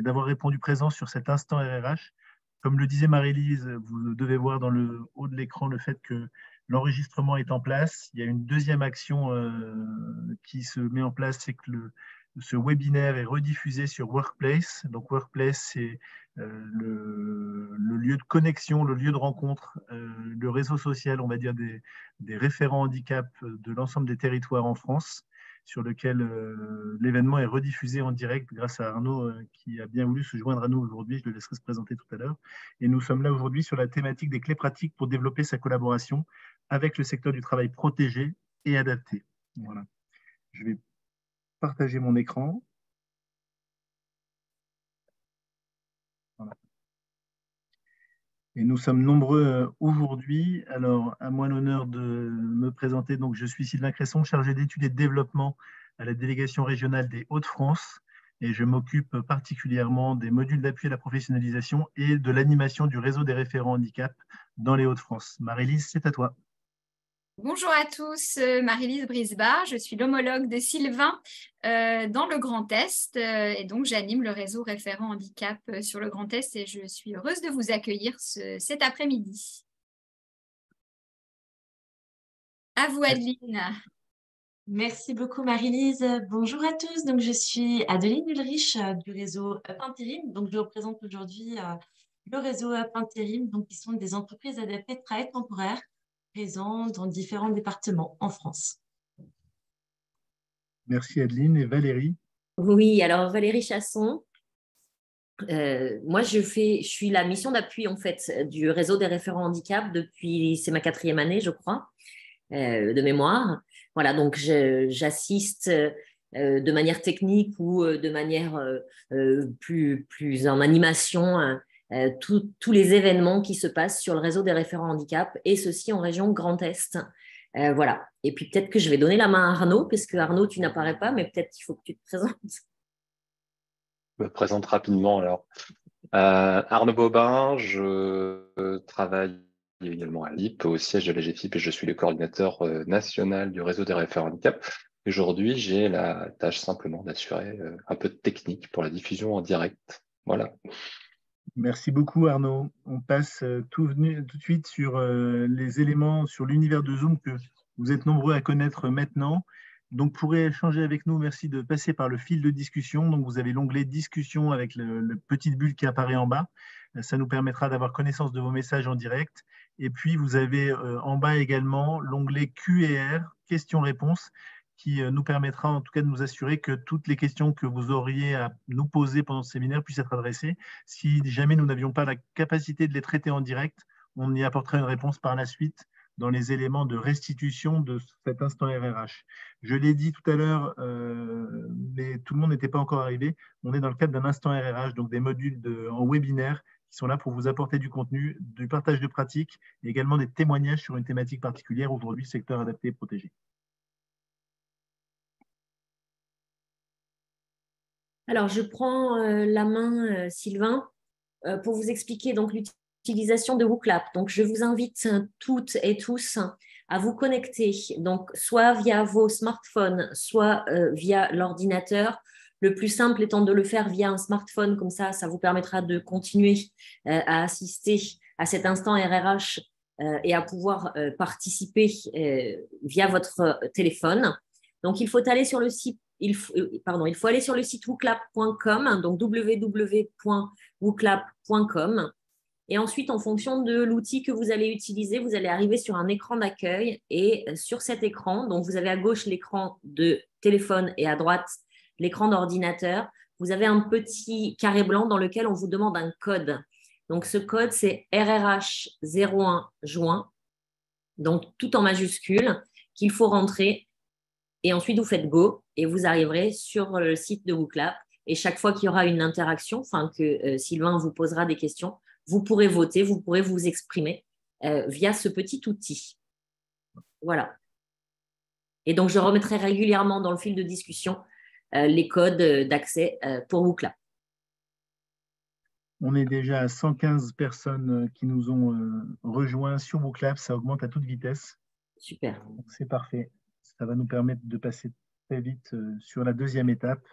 et d'avoir répondu présent sur cet instant RRH. Comme le disait Marie-Lise, vous devez voir dans le haut de l'écran le fait que l'enregistrement est en place. Il y a une deuxième action qui se met en place, c'est que ce webinaire est rediffusé sur Workplace. Donc Workplace, c'est le lieu de connexion, le lieu de rencontre, le réseau social, on va dire, des référents handicap de l'ensemble des territoires en France, sur lequel l'événement est rediffusé en direct grâce à Arnaud qui a bien voulu se joindre à nous aujourd'hui. Je le laisserai se présenter tout à l'heure. Et nous sommes là aujourd'hui sur la thématique des clés pratiques pour développer sa collaboration avec le secteur du travail protégé et adapté. Voilà. Je vais partager mon écran. Voilà. Et nous sommes nombreux aujourd'hui. Alors, à moi l'honneur de me présenter. Donc, je suis Sylvain Cresson, chargé d'études et de développement à la délégation régionale des Hauts-de-France. Et je m'occupe particulièrement des modules d'appui à la professionnalisation et de l'animation du réseau des référents handicap dans les Hauts-de-France. Marie-Lise, c'est à toi. Bonjour à tous, Marie-Lise Brisbard, je suis l'homologue de Sylvain dans le Grand Est et donc j'anime le réseau référent handicap sur le Grand Est et je suis heureuse de vous accueillir cet après-midi. À vous Adeline. Merci beaucoup Marie-Lise. Bonjour à tous, donc je suis Adeline Ulrich du réseau Up Intérim. Donc je représente aujourd'hui le réseau Up Intérim, donc qui sont des entreprises adaptées de travail temporaire présents dans différents départements en France. Merci Adeline. Et Valérie? Oui, alors Valérie Chasson. Moi, je suis la mission d'appui en fait du réseau des référents handicap depuis, c'est ma 4e année, je crois, de mémoire. Voilà, donc j'assiste de manière technique ou de manière plus en animation tous les événements qui se passent sur le réseau des référents handicap et ceci en région Grand Est. Voilà. Et puis peut-être que je vais donner la main à Arnaud, parce que Arnaud, tu n'apparais pas, mais peut-être qu'il faut que tu te présentes. Je me présente rapidement alors. Arnaud Bobin, je travaille également à LIP, au siège de la GFIP, et je suis le coordinateur national du réseau des référents handicap. Aujourd'hui, j'ai la tâche simplement d'assurer un peu de technique pour la diffusion en direct. Voilà. Merci beaucoup Arnaud. On passe tout de suite sur les éléments, sur l'univers de Zoom que vous êtes nombreux à connaître maintenant. Donc pour échanger avec nous, merci de passer par le fil de discussion. Donc vous avez l'onglet discussion avec le petite bulle qui apparaît en bas. Ça nous permettra d'avoir connaissance de vos messages en direct. Et puis vous avez en bas également l'onglet Q&R, questions-réponses, qui nous permettra en tout cas de nous assurer que toutes les questions que vous auriez à nous poser pendant ce séminaire puissent être adressées. Si jamais nous n'avions pas la capacité de les traiter en direct, on y apportera une réponse par la suite dans les éléments de restitution de cet instant RRH. Je l'ai dit tout à l'heure, mais tout le monde n'était pas encore arrivé. On est dans le cadre d'un instant RRH, donc des modules en webinaire qui sont là pour vous apporter du contenu, du partage de pratiques et également des témoignages sur une thématique particulière, aujourd'hui secteur adapté et protégé. Alors, je prends la main, Sylvain, pour vous expliquer donc l'utilisation de WooClap. Donc, je vous invite toutes et tous à vous connecter, donc soit via vos smartphones, soit via l'ordinateur. Le plus simple étant de le faire via un smartphone, comme ça vous permettra de continuer à assister à cet instant RRH et à pouvoir participer via votre téléphone. Donc, il faut aller sur le site. Il faut aller sur le site wooclap.com, donc www.wooclap.com. Et ensuite, en fonction de l'outil que vous allez utiliser, vous allez arriver sur un écran d'accueil. Et sur cet écran, donc vous avez à gauche l'écran de téléphone et à droite l'écran d'ordinateur. Vous avez un petit carré blanc dans lequel on vous demande un code. Donc, ce code, c'est RRH01 juin, donc tout en majuscule, qu'il faut rentrer. Et ensuite, vous faites Go et vous arriverez sur le site de WooClap. Et chaque fois qu'il y aura une interaction, enfin que Sylvain vous posera des questions, vous pourrez voter, vous pourrez vous exprimer via ce petit outil. Voilà. Et donc, je remettrai régulièrement dans le fil de discussion les codes d'accès pour WooClap. On est déjà à 115 personnes qui nous ont rejoints sur WooClap. Ça augmente à toute vitesse. Super. C'est parfait. Ça va nous permettre de passer très vite sur la deuxième étape.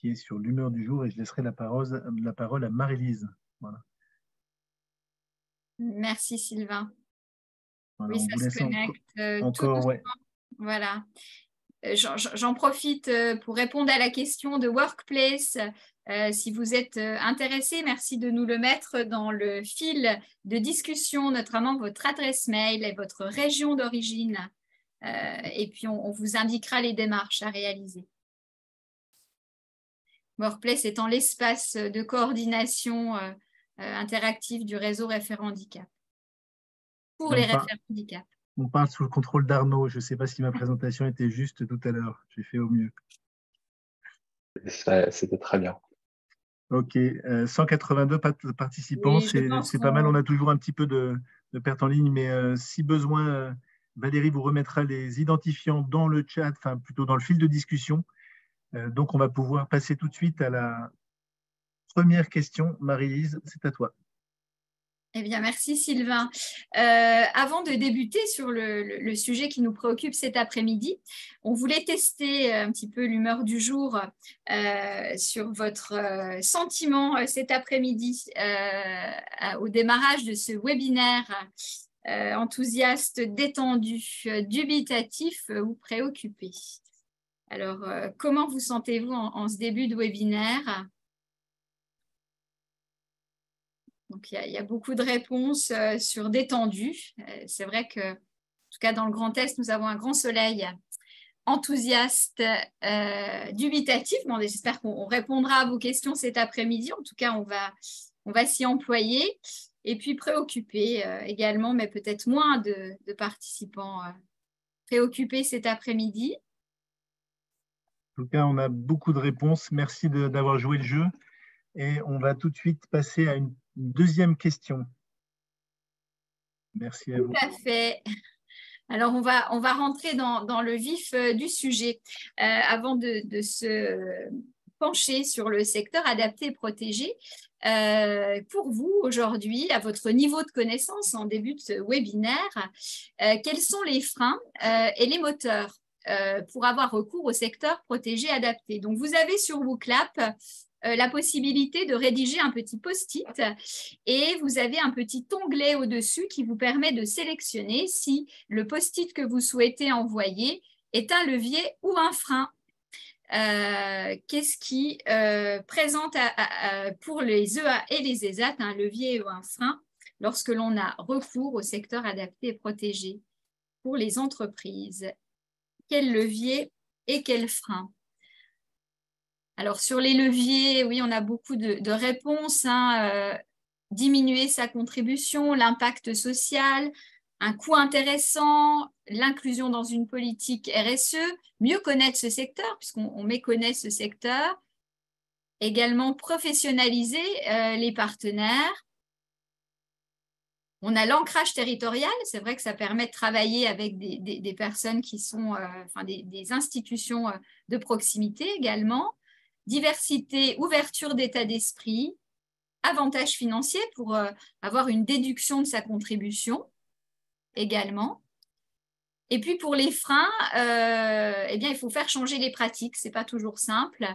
qui est sur l'humeur du jour, et je laisserai la parole à Marie-Lise. Voilà. Merci Sylvain. Voilà, Oui, on ça vous se laisse connecte tout encore, doucement. ouais. Voilà. J'en profite pour répondre à la question de Workplace. Si vous êtes intéressé, merci de nous le mettre dans le fil de discussion, notamment votre adresse mail et votre région d'origine. Et puis, on vous indiquera les démarches à réaliser. Workplace étant l'espace de coordination interactive du réseau référent handicap pour les référents handicap. On parle sous le contrôle d'Arnaud. Je ne sais pas si ma présentation était juste tout à l'heure. J'ai fait au mieux. C'était très bien. OK. 182 participants, Oui, c'est pas mal. On a toujours un petit peu de perte en ligne, mais si besoin, Valérie vous remettra les identifiants dans le chat, enfin plutôt dans le fil de discussion. Donc, on va pouvoir passer tout de suite à la première question. Marie-Lise, c'est à toi. Eh bien, merci Sylvain. Avant de débuter sur le sujet qui nous préoccupe cet après-midi, on voulait tester un petit peu l'humeur du jour sur votre sentiment cet après-midi au démarrage de ce webinaire enthousiaste, détendu, dubitatif ou préoccupé. Alors, comment vous sentez-vous en ce début de webinaire ? Donc, il y a beaucoup de réponses sur détendu. C'est vrai que, en tout cas, dans le Grand Est, nous avons un grand soleil enthousiaste, dubitatif. Bon, j'espère qu'on répondra à vos questions cet après-midi. En tout cas, on va s'y employer. Et puis, préoccupé également, mais peut-être moins de participants préoccupés cet après-midi. En tout cas, on a beaucoup de réponses. Merci d'avoir joué le jeu. Et on va tout de suite passer à une deuxième question. Merci à vous. Tout à fait. Alors, on va rentrer dans le vif du sujet. Avant de se pencher sur le secteur adapté et protégé, pour vous, aujourd'hui, à votre niveau de connaissance en début de ce webinaire, quels sont les freins et les moteurs pour avoir recours au secteur protégé adapté? Donc, vous avez sur WooClap la possibilité de rédiger un petit post-it et vous avez un petit onglet au-dessus qui vous permet de sélectionner si le post-it que vous souhaitez envoyer est un levier ou un frein. Qu'est-ce qui présente pour les EA et les ESAT un levier ou un frein lorsque l'on a recours au secteur adapté et protégé pour les entreprises? Quel levier et quel frein? Alors, sur les leviers, oui, on a beaucoup de réponses. Diminuer sa contribution, l'impact social, un coût intéressant, l'inclusion dans une politique RSE, mieux connaître ce secteur, puisqu'on méconnaît ce secteur. Également, professionnaliser les partenaires. On a l'ancrage territorial. C'est vrai que ça permet de travailler avec des personnes qui sont, des institutions de proximité également. Diversité, ouverture d'état d'esprit, avantages financiers pour avoir une déduction de sa contribution également. Et puis pour les freins, eh bien, il faut faire changer les pratiques, ce n'est pas toujours simple.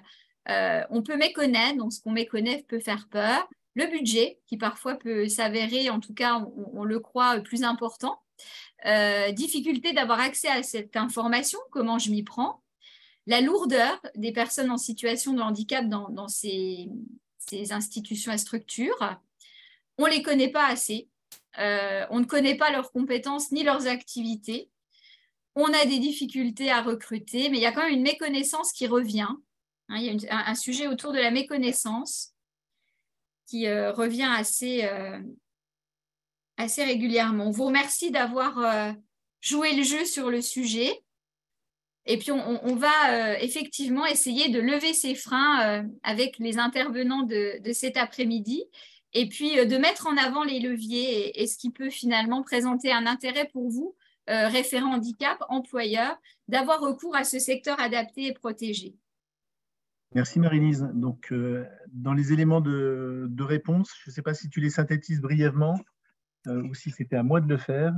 On peut méconnaître, donc ce qu'on méconnaît peut faire peur. Le budget, qui parfois peut s'avérer, en tout cas on le croit, plus important. Difficulté d'avoir accès à cette information, comment je m'y prends. La lourdeur des personnes en situation de handicap dans ces institutions et structures. On ne les connaît pas assez. On ne connaît pas leurs compétences ni leurs activités. On a des difficultés à recruter, mais il y a quand même une méconnaissance qui revient. Il y a un sujet autour de la méconnaissance qui revient assez régulièrement. On vous remercie d'avoir joué le jeu sur le sujet. Et puis, on va effectivement essayer de lever ces freins avec les intervenants de cet après-midi et puis de mettre en avant les leviers et ce qui peut finalement présenter un intérêt pour vous, référent handicap, employeur, d'avoir recours à ce secteur adapté et protégé. Merci Marie-Lise. Donc, dans les éléments de réponse, je ne sais pas si tu les synthétises brièvement ou si c'était à moi de le faire.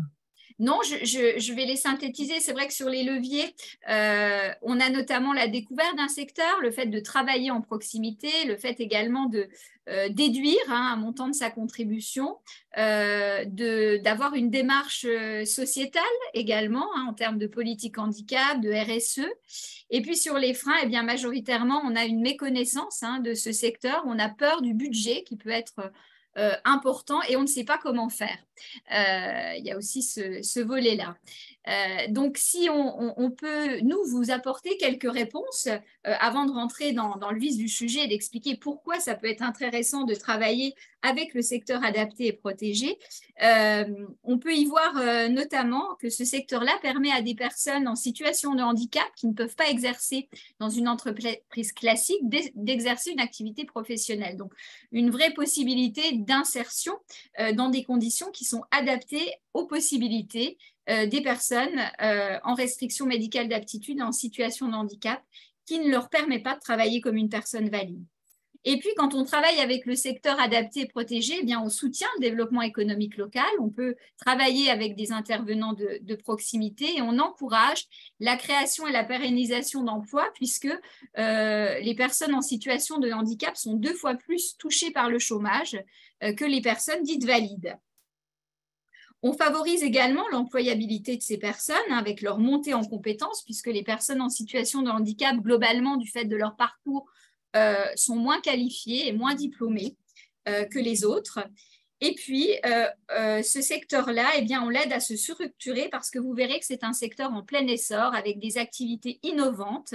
Non, je vais les synthétiser. C'est vrai que sur les leviers, on a notamment la découverte d'un secteur, le fait de travailler en proximité, le fait également de déduire un montant de sa contribution, d'avoir une démarche sociétale également en termes de politique handicap, de RSE. Et puis sur les freins, eh bien, majoritairement, on a une méconnaissance de ce secteur, on a peur du budget qui peut être important et on ne sait pas comment faire. Il y a aussi ce volet-là. Donc, si on peut, nous, vous apporter quelques réponses avant de rentrer dans le vif du sujet et d'expliquer pourquoi ça peut être intéressant de travailler avec le secteur adapté et protégé, on peut y voir notamment que ce secteur-là permet à des personnes en situation de handicap qui ne peuvent pas exercer dans une entreprise classique d'exercer une activité professionnelle. Donc, une vraie possibilité d'insertion dans des conditions qui sont adaptées aux possibilités des personnes en restriction médicale d'aptitude en situation de handicap qui ne leur permet pas de travailler comme une personne valide. Et puis, quand on travaille avec le secteur adapté et protégé, eh bien, on soutient le développement économique local. On peut travailler avec des intervenants de proximité et on encourage la création et la pérennisation d'emplois puisque les personnes en situation de handicap sont 2 fois plus touchées par le chômage que les personnes dites valides. On favorise également l'employabilité de ces personnes avec leur montée en compétences puisque les personnes en situation de handicap, globalement, du fait de leur parcours, sont moins qualifiés et moins diplômés que les autres. Et puis, ce secteur-là, eh bien, on l'aide à se structurer parce que vous verrez que c'est un secteur en plein essor avec des activités innovantes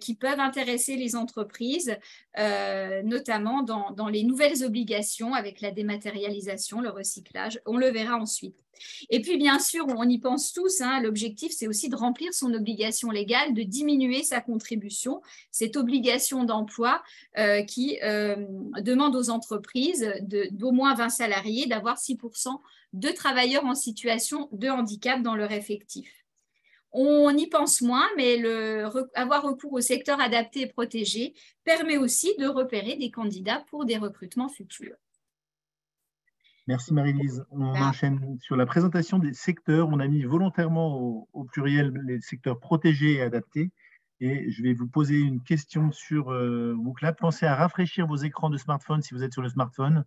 qui peuvent intéresser les entreprises, notamment dans les nouvelles obligations avec la dématérialisation, le recyclage. On le verra ensuite. Et puis, bien sûr, on y pense tous, l'objectif, c'est aussi de remplir son obligation légale, de diminuer sa contribution, cette obligation d'emploi qui demande aux entreprises d'au moins 20 salariés d'avoir 6% de travailleurs en situation de handicap dans leur effectif. On y pense moins, mais avoir recours au secteur adapté et protégé permet aussi de repérer des candidats pour des recrutements futurs. Merci Marie-Lise. On enchaîne sur la présentation des secteurs. On a mis volontairement au pluriel les secteurs protégés et adaptés. Et je vais vous poser une question sur Wooclap. Pensez à rafraîchir vos écrans de smartphone si vous êtes sur le smartphone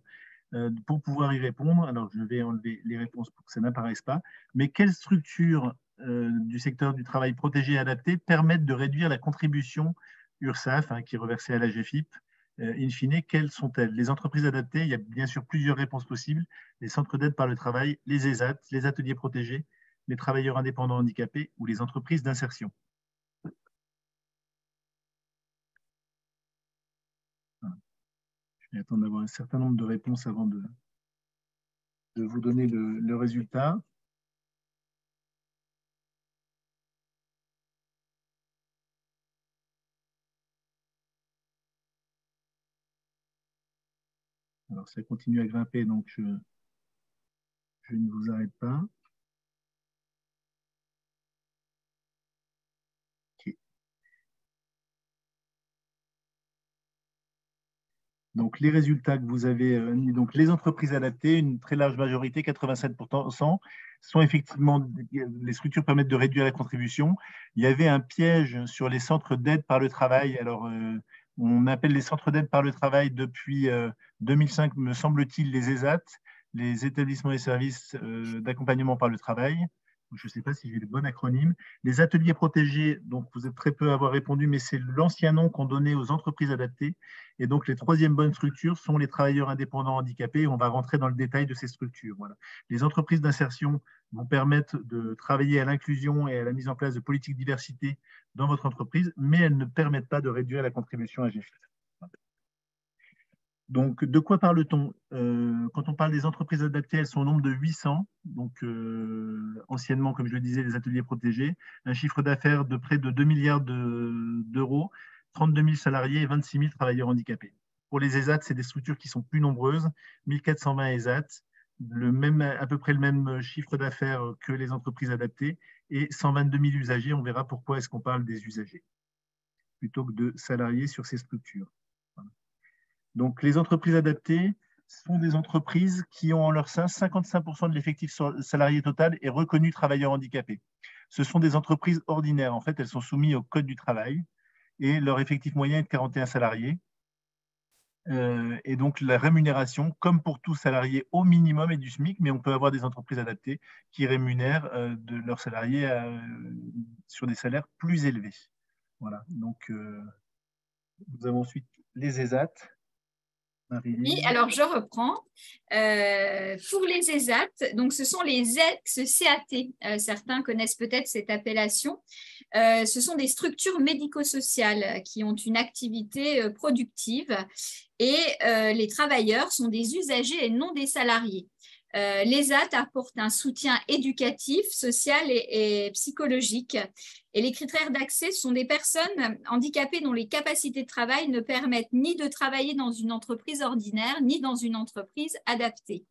pour pouvoir y répondre. Alors, je vais enlever les réponses pour que ça n'apparaisse pas. Mais quelles structures du secteur du travail protégé et adapté permettent de réduire la contribution URSSAF qui est reversée à la GFIP? In fine, quelles sont-elles? Les entreprises adaptées, il y a bien sûr plusieurs réponses possibles. Les centres d'aide par le travail, les ESAT, les ateliers protégés, les travailleurs indépendants handicapés ou les entreprises d'insertion. Je vais attendre d'avoir un certain nombre de réponses avant de vous donner le résultat. Alors, ça continue à grimper, donc je ne vous arrête pas. Okay. Donc, les résultats que vous avez mis, donc les entreprises adaptées, une très large majorité, 87%, sont effectivement, les structures permettent de réduire la contribution. Il y avait un piège sur les centres d'aide par le travail. Alors, on appelle les centres d'aide par le travail depuis 2005, me semble-t-il, les ESAT, les établissements et services d'accompagnement par le travail. Je ne sais pas si j'ai le bon acronyme. Les ateliers protégés, donc vous êtes très peu à avoir répondu, mais c'est l'ancien nom qu'on donnait aux entreprises adaptées. Et donc, les troisièmes bonnes structures sont les travailleurs indépendants handicapés. On va rentrer dans le détail de ces structures. Voilà. Les entreprises d'insertion vont permettre de travailler à l'inclusion et à la mise en place de politiques diversité dans votre entreprise, mais elles ne permettent pas de réduire la contribution à GFIP. Donc, de quoi parle-t-on? Quand on parle des entreprises adaptées, elles sont au nombre de 800. Donc, anciennement, comme je le disais, les ateliers protégés. Un chiffre d'affaires de près de 2 milliards d'euros, 32 000 salariés et 26 000 travailleurs handicapés. Pour les ESAT, c'est des structures qui sont plus nombreuses, 1420 ESAT, à peu près le même chiffre d'affaires que les entreprises adaptées et 122 000 usagers. On verra pourquoi est-ce qu'on parle des usagers plutôt que de salariés sur ces structures. Voilà. Donc, les entreprises adaptées sont des entreprises qui ont en leur sein 55% de l'effectif salarié total est reconnu travailleur handicapé. Ce sont des entreprises ordinaires. En fait, elles sont soumises au Code du travail et leur effectif moyen est de 41 salariés. Et donc, la rémunération, comme pour tout salarié, au minimum est du SMIC, mais on peut avoir des entreprises adaptées qui rémunèrent de leurs salariés sur des salaires plus élevés. Voilà. Donc, nous avons ensuite les ESAT. Oui, alors je reprends. Pour les ESAT, donc ce sont les ex-CAT. Certains connaissent peut-être cette appellation. Ce sont des structures médico-sociales qui ont une activité productive et les travailleurs sont des usagers et non des salariés. L'ESAT apporte un soutien éducatif, social et psychologique. Et les critères d'accès sont des personnes handicapées dont les capacités de travail ne permettent ni de travailler dans une entreprise ordinaire, ni dans une entreprise adaptée.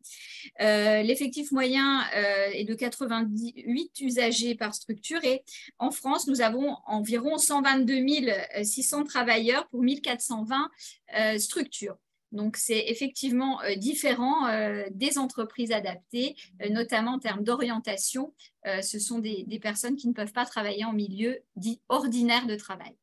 L'effectif moyen est de 88 usagers par structure et en France, nous avons environ 122 600 travailleurs pour 1420 structures. Donc, c'est effectivement différent des entreprises adaptées, notamment en termes d'orientation. Ce sont des personnes qui ne peuvent pas travailler en milieu dit ordinaire de travail.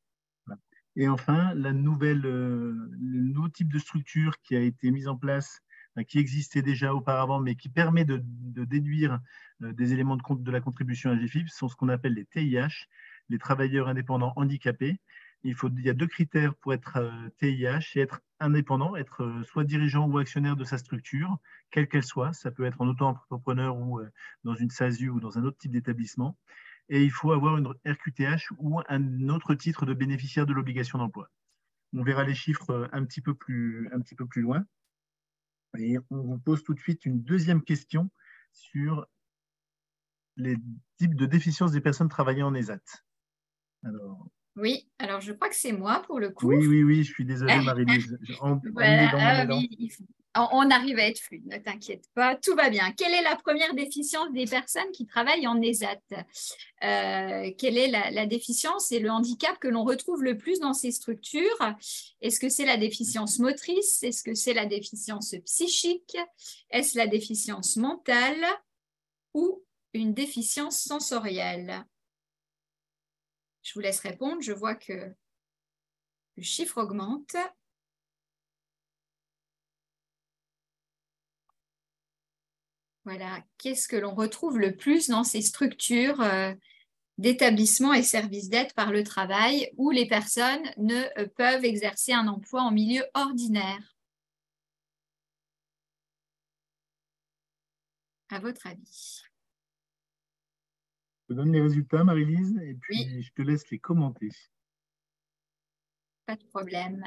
Et enfin, le nouveau type de structure qui a été mise en place, qui existait déjà auparavant, mais qui permet de déduire des éléments de la contribution AGFIP, sont ce qu'on appelle les TIH, les travailleurs indépendants handicapés. Il y a 2 critères pour être TIH, c'est être indépendant, être soit dirigeant ou actionnaire de sa structure, quelle qu'elle soit. Ça peut être en auto-entrepreneur ou dans une SASU ou dans un autre type d'établissement. Et il faut avoir une RQTH ou un autre titre de bénéficiaire de l'obligation d'emploi. On verra les chiffres un petit peu plus loin. Et on vous pose tout de suite une deuxième question sur les types de déficiences des personnes travaillant en ESAT. Oui, alors je crois que c'est moi pour le coup. Oui, je suis désolée Marie-Lise. Voilà, on arrive à être fluide, ne t'inquiète pas, tout va bien. Quelle est la première déficience des personnes qui travaillent en ESAT? Quelle est la déficience et le handicap que l'on retrouve le plus dans ces structures? Est-ce que c'est la déficience motrice? Est-ce que c'est la déficience psychique? Est-ce la déficience mentale ou une déficience sensorielle? Je vous laisse répondre. Je vois que le chiffre augmente. Voilà. Qu'est-ce que l'on retrouve le plus dans ces structures d'établissements et services d'aide par le travail où les personnes ne peuvent exercer un emploi en milieu ordinaire? À votre avis? Je te donne les résultats, Marie-Lise, et puis oui. Je te laisse les commenter. Pas de problème.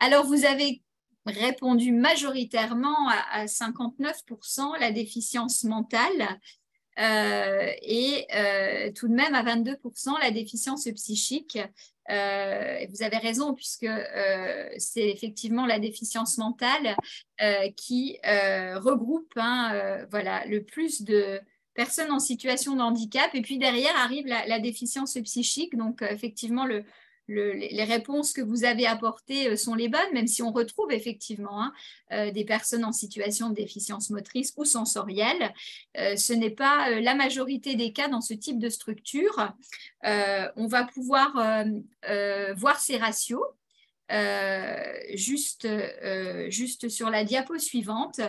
Alors, vous avez répondu majoritairement à 59% la déficience mentale et tout de même à 22% la déficience psychique. Vous avez raison puisque c'est effectivement la déficience mentale qui regroupe voilà, le plus de personnes en situation de handicap. Et puis derrière arrive la déficience psychique. Donc effectivement, les réponses que vous avez apportées sont les bonnes, même si on retrouve effectivement des personnes en situation de déficience motrice ou sensorielle. Ce n'est pas la majorité des cas dans ce type de structure. On va pouvoir voir ces ratios juste sur la diapo suivante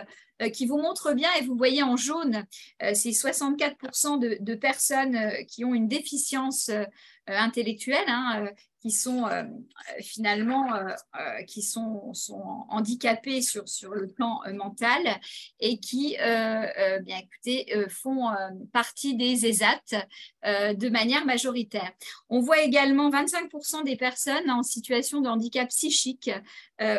qui vous montre bien, et vous voyez en jaune, c'est 64% de personnes qui ont une déficience intellectuelle, qui sont finalement qui sont handicapés sur le plan mental et qui bien écoutez, font partie des ESAT de manière majoritaire. On voit également 25% des personnes en situation de handicap psychique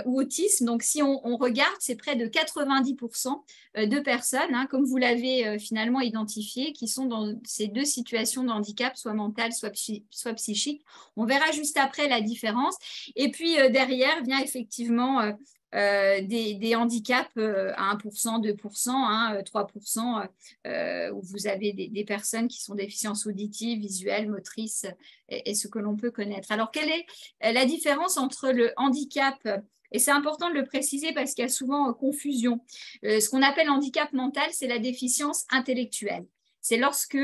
ou autisme. Donc si on regarde, c'est près de 90% de personnes, comme vous l'avez finalement identifié, qui sont dans ces 2 situations de handicap, soit mental, soit psychique. On verra juste après la différence. Et puis derrière vient effectivement des handicaps à 1%, 2%, 3%, où vous avez des personnes qui sont déficiences auditives, visuelles, motrices et ce que l'on peut connaître. Alors, quelle est la différence entre le handicap Et c'est important de le préciser parce qu'il y a souvent confusion. Ce qu'on appelle handicap mental, c'est la déficience intellectuelle. C'est lorsque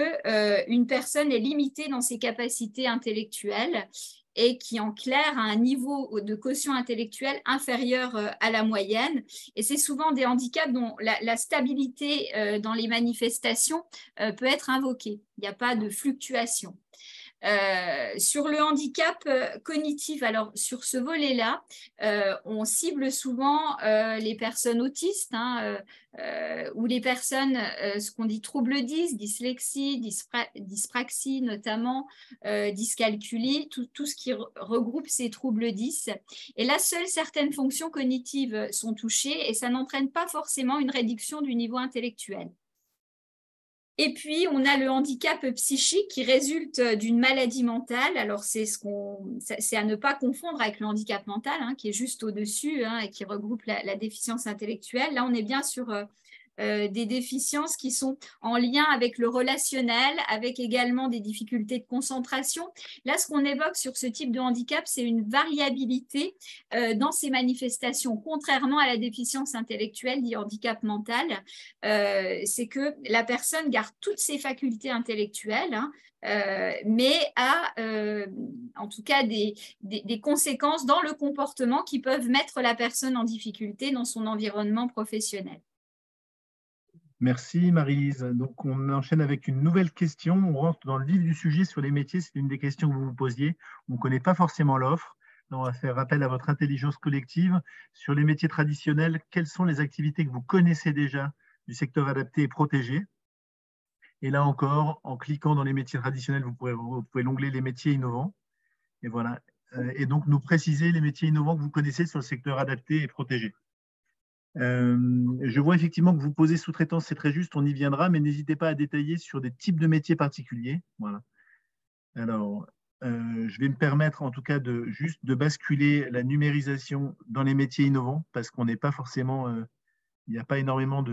une personne est limitée dans ses capacités intellectuelles et qui, en clair, a un niveau de quotient intellectuel inférieur à la moyenne. Et c'est souvent des handicaps dont la stabilité dans les manifestations peut être invoquée. Il n'y a pas de fluctuation. Sur le handicap cognitif, alors sur ce volet-là, on cible souvent les personnes autistes ou les personnes, ce qu'on dit troubles 10, dyslexie, dyspraxie notamment, dyscalculie, tout ce qui regroupe ces troubles 10. Et là, seules certaines fonctions cognitives sont touchées et ça n'entraîne pas forcément une réduction du niveau intellectuel. Et puis, on a le handicap psychique qui résulte d'une maladie mentale. Alors, c'est à ne pas confondre avec le handicap mental, qui est juste au-dessus et qui regroupe la déficience intellectuelle. Là, on est bien sur des déficiences qui sont en lien avec le relationnel, avec également des difficultés de concentration. Là, ce qu'on évoque sur ce type de handicap, c'est une variabilité dans ces manifestations, contrairement à la déficience intellectuelle dit handicap mental. C'est que la personne garde toutes ses facultés intellectuelles, mais a en tout cas des conséquences dans le comportement qui peuvent mettre la personne en difficulté dans son environnement professionnel. Merci Marie-Lise. Donc on enchaîne avec une nouvelle question. On rentre dans le vif du sujet sur les métiers. C'est une des questions que vous vous posiez. On ne connaît pas forcément l'offre. On va faire appel à votre intelligence collective. Sur les métiers traditionnels, quelles sont les activités que vous connaissez déjà du secteur adapté et protégé? Et là encore, en cliquant dans les métiers traditionnels, vous pouvez l'onglet les métiers innovants. Et voilà. Et donc nous préciser les métiers innovants que vous connaissez sur le secteur adapté et protégé. Je vois effectivement que vous posez sous-traitance, c'est très juste, on y viendra, mais n'hésitez pas à détailler sur des types de métiers particuliers. Voilà. Alors, je vais me permettre en tout cas juste de basculer la numérisation dans les métiers innovants, parce qu'on n'est pas forcément, il n'y a pas énormément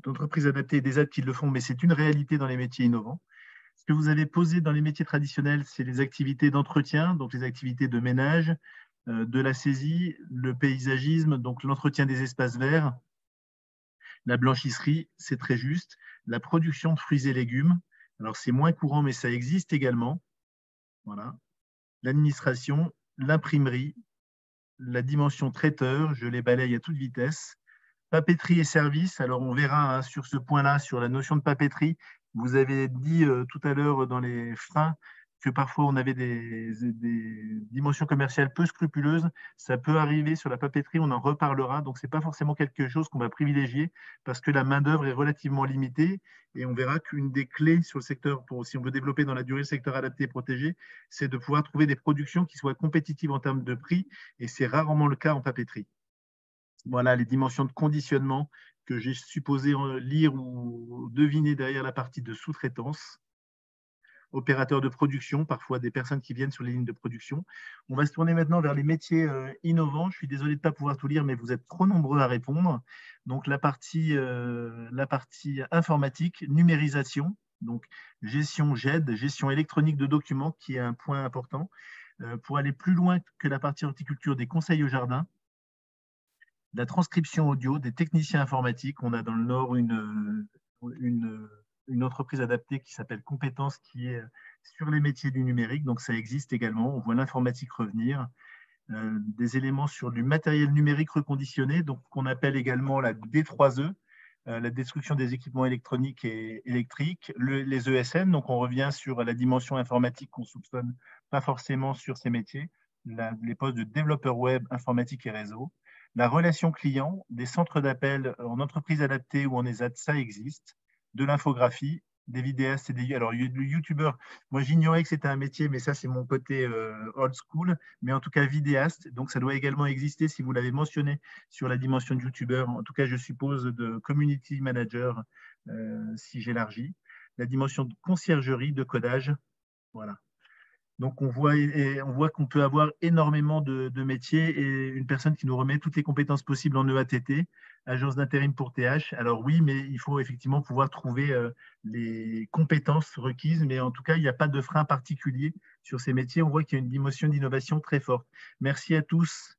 d'entreprises adaptées et des apps qui le font, mais c'est une réalité dans les métiers innovants. Ce que vous avez posé dans les métiers traditionnels, c'est les activités d'entretien, donc les activités de ménage, de la saisie, le paysagisme, donc l'entretien des espaces verts, la blanchisserie, c'est très juste, la production de fruits et légumes, alors c'est moins courant, mais ça existe également, voilà. L'administration, l'imprimerie, la dimension traiteur, je les balaye à toute vitesse, papeterie et services, alors on verra sur ce point-là, sur la notion de papeterie, vous avez dit tout à l'heure dans les freins que parfois on avait des dimensions commerciales peu scrupuleuses. Ça peut arriver sur la papeterie, on en reparlera. Donc, ce n'est pas forcément quelque chose qu'on va privilégier parce que la main-d'œuvre est relativement limitée. Et on verra qu'une des clés sur le secteur, si on veut développer dans la durée le secteur adapté et protégé, c'est de pouvoir trouver des productions qui soient compétitives en termes de prix. Et c'est rarement le cas en papeterie. Voilà les dimensions de conditionnement que j'ai supposé lire ou deviner derrière la partie de sous-traitance. Opérateurs de production, parfois des personnes qui viennent sur les lignes de production. On va se tourner maintenant vers les métiers innovants. Je suis désolé de ne pas pouvoir tout lire, mais vous êtes trop nombreux à répondre. Donc, la partie informatique, numérisation, donc gestion GED, gestion électronique de documents, qui est un point important. Pour aller plus loin que la partie horticulture, des conseils au jardin, la transcription audio, des techniciens informatiques. On a dans le Nord une entreprise adaptée qui s'appelle Compétences, qui est sur les métiers du numérique. Donc, ça existe également. On voit l'informatique revenir. Des éléments sur du matériel numérique reconditionné, donc qu'on appelle également la D3E, la destruction des équipements électroniques et électriques, les ESN. Donc, on revient sur la dimension informatique qu'on ne soupçonne pas forcément sur ces métiers. Les postes de développeur web, informatique et réseau. La relation client, des centres d'appel en entreprise adaptée ou en ESAT, ça existe. De l'infographie, des vidéastes et des… Alors, le youtubeur, moi j'ignorais que c'était un métier, mais ça c'est mon côté old school, mais en tout cas vidéaste, donc ça doit également exister si vous l'avez mentionné sur la dimension de youtubeur, en tout cas je suppose de community manager si j'élargis. La dimension de conciergerie, de codage, voilà. Donc, on voit qu'on peut avoir énormément de métiers et une personne qui nous remet toutes les compétences possibles en EATT, agence d'intérim pour TH. Alors oui, mais il faut effectivement pouvoir trouver les compétences requises, mais en tout cas, il n'y a pas de frein particulier sur ces métiers. On voit qu'il y a une dimension d'innovation très forte. Merci à tous.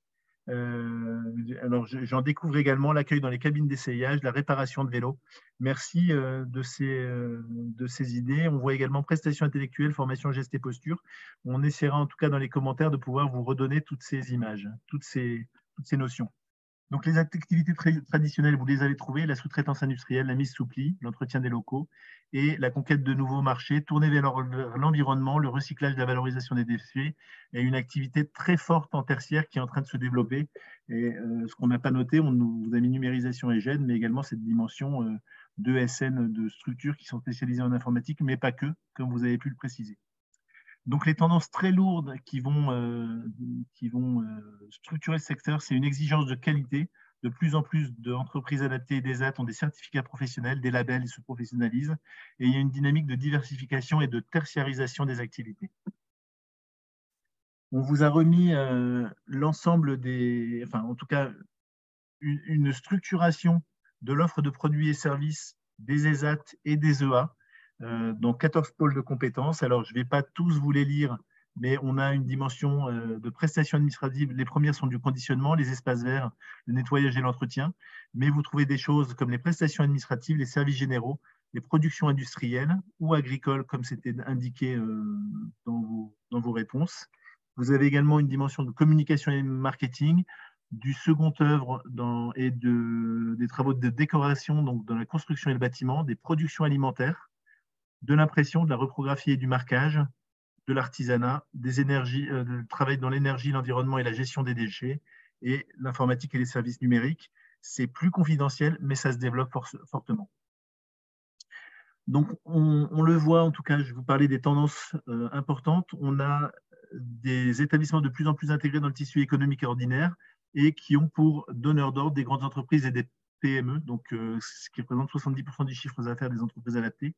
Alors, j'en découvre également l'accueil dans les cabines d'essayage, la réparation de vélos. Merci de ces idées. On voit également prestations intellectuelles, formation, gestes et posture. On essaiera en tout cas dans les commentaires de pouvoir vous redonner toutes ces images, toutes ces notions. Donc, les activités traditionnelles, vous les avez trouvées, la sous-traitance industrielle, la mise sous pli, l'entretien des locaux et la conquête de nouveaux marchés, tournée vers l'environnement, le recyclage, la valorisation des déchets et une activité très forte en tertiaire qui est en train de se développer. Et ce qu'on n'a pas noté, on vous a mis numérisation et GED, mais également cette dimension de SN, de structures qui sont spécialisées en informatique, mais pas que, comme vous avez pu le préciser. Donc, les tendances très lourdes qui vont structurer ce secteur, c'est une exigence de qualité. De plus en plus d'entreprises adaptées et des ont des certificats professionnels, des labels, ils se professionnalisent. Et il y a une dynamique de diversification et de tertiarisation des activités. On vous a remis l'ensemble en tout cas, une structuration de l'offre de produits et services des ESAT et des EA. Dans 14 pôles de compétences. Alors, je ne vais pas tous vous les lire, mais on a une dimension de prestations administratives. Les premières sont du conditionnement, les espaces verts, le nettoyage et l'entretien. Mais vous trouvez des choses comme les prestations administratives, les services généraux, les productions industrielles ou agricoles, comme c'était indiqué dans vos réponses. Vous avez également une dimension de communication et marketing, du second œuvre et des travaux de décoration, donc dans la construction et le bâtiment, des productions alimentaires, de l'impression, de la reprographie et du marquage, de l'artisanat, des énergies, de travail dans l'énergie, l'environnement et la gestion des déchets, et l'informatique et les services numériques. C'est plus confidentiel, mais ça se développe fortement. Donc, on le voit, en tout cas, je vous parlais des tendances importantes. On a des établissements de plus en plus intégrés dans le tissu économique ordinaire et qui ont pour donneur d'ordre des grandes entreprises et des PME, donc ce qui représente 70% du chiffre d'affaires des entreprises adaptées.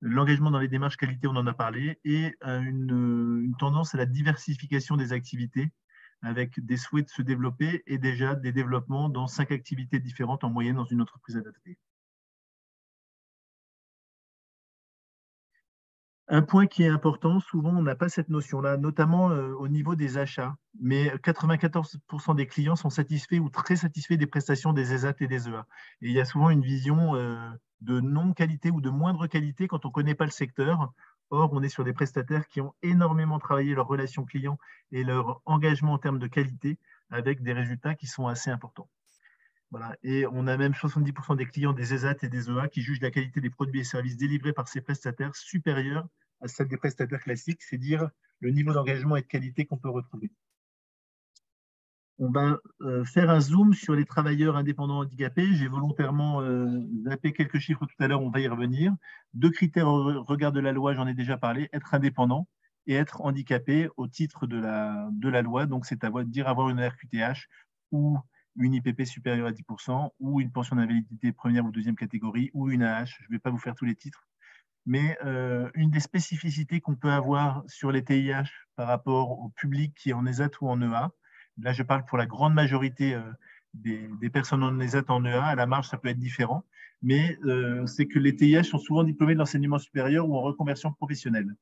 L'engagement dans les démarches qualité, on en a parlé, et une tendance à la diversification des activités avec des souhaits de se développer et déjà des développements dans 5 activités différentes en moyenne dans une entreprise adaptée. Un point qui est important, souvent on n'a pas cette notion-là, notamment au niveau des achats, mais 94% des clients sont satisfaits ou très satisfaits des prestations des ESAT et des EA. Et il y a souvent une vision de non-qualité ou de moindre qualité quand on ne connaît pas le secteur. Or, on est sur des prestataires qui ont énormément travaillé leur relation client et leur engagement en termes de qualité avec des résultats qui sont assez importants. Voilà. Et on a même 70% des clients des ESAT et des EA qui jugent la qualité des produits et services délivrés par ces prestataires supérieure à celle des prestataires classiques, c'est dire le niveau d'engagement et de qualité qu'on peut retrouver. On va faire un zoom sur les travailleurs indépendants handicapés. J'ai volontairement zappé quelques chiffres tout à l'heure, on va y revenir. 2 critères au regard de la loi, j'en ai déjà parlé, être indépendant et être handicapé au titre de la loi. Donc, c'est à dire avoir une RQTH ou une IPP supérieure à 10%, ou une pension d'invalidité première ou deuxième catégorie, ou une AH. Je ne vais pas vous faire tous les titres. Mais une des spécificités qu'on peut avoir sur les TIH par rapport au public qui est en ESAT ou en EA, là je parle pour la grande majorité des personnes en ESAT en EA, à la marge ça peut être différent, mais c'est que les TIH sont souvent diplômés de l'enseignement supérieur ou en reconversion professionnelle.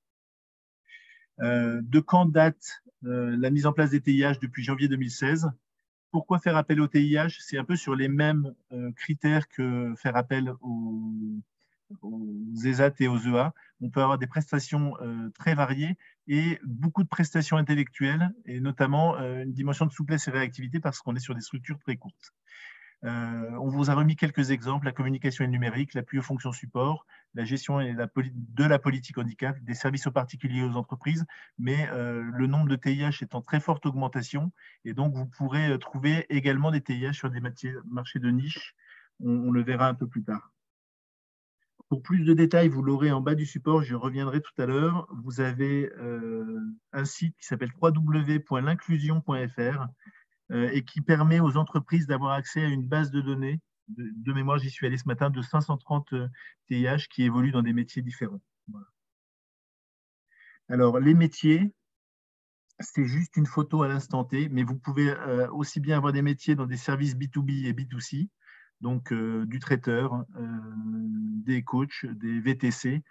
De quand date la mise en place des TIH depuis janvier 2016 ? Pourquoi faire appel au TIH ? C'est un peu sur les mêmes critères que faire appel aux ESAT et aux EA. On peut avoir des prestations très variées et beaucoup de prestations intellectuelles, et notamment une dimension de souplesse et réactivité parce qu'on est sur des structures très courtes. On vous a remis quelques exemples, la communication et le numérique, l'appui aux fonctions support, la gestion de la politique handicap, des services aux particuliers et aux entreprises, mais le nombre de TIH est en très forte augmentation, et donc vous pourrez trouver également des TIH sur des marchés de niche, on le verra un peu plus tard. Pour plus de détails, vous l'aurez en bas du support, je reviendrai tout à l'heure. Vous avez un site qui s'appelle www.linclusion.fr et qui permet aux entreprises d'avoir accès à une base de données. De mémoire, j'y suis allé ce matin, de 530 TIH qui évoluent dans des métiers différents. Voilà. Alors, les métiers, c'est juste une photo à l'instant T, mais vous pouvez aussi bien avoir des métiers dans des services B2B et B2C, donc du traiteur, des coachs, des VTC.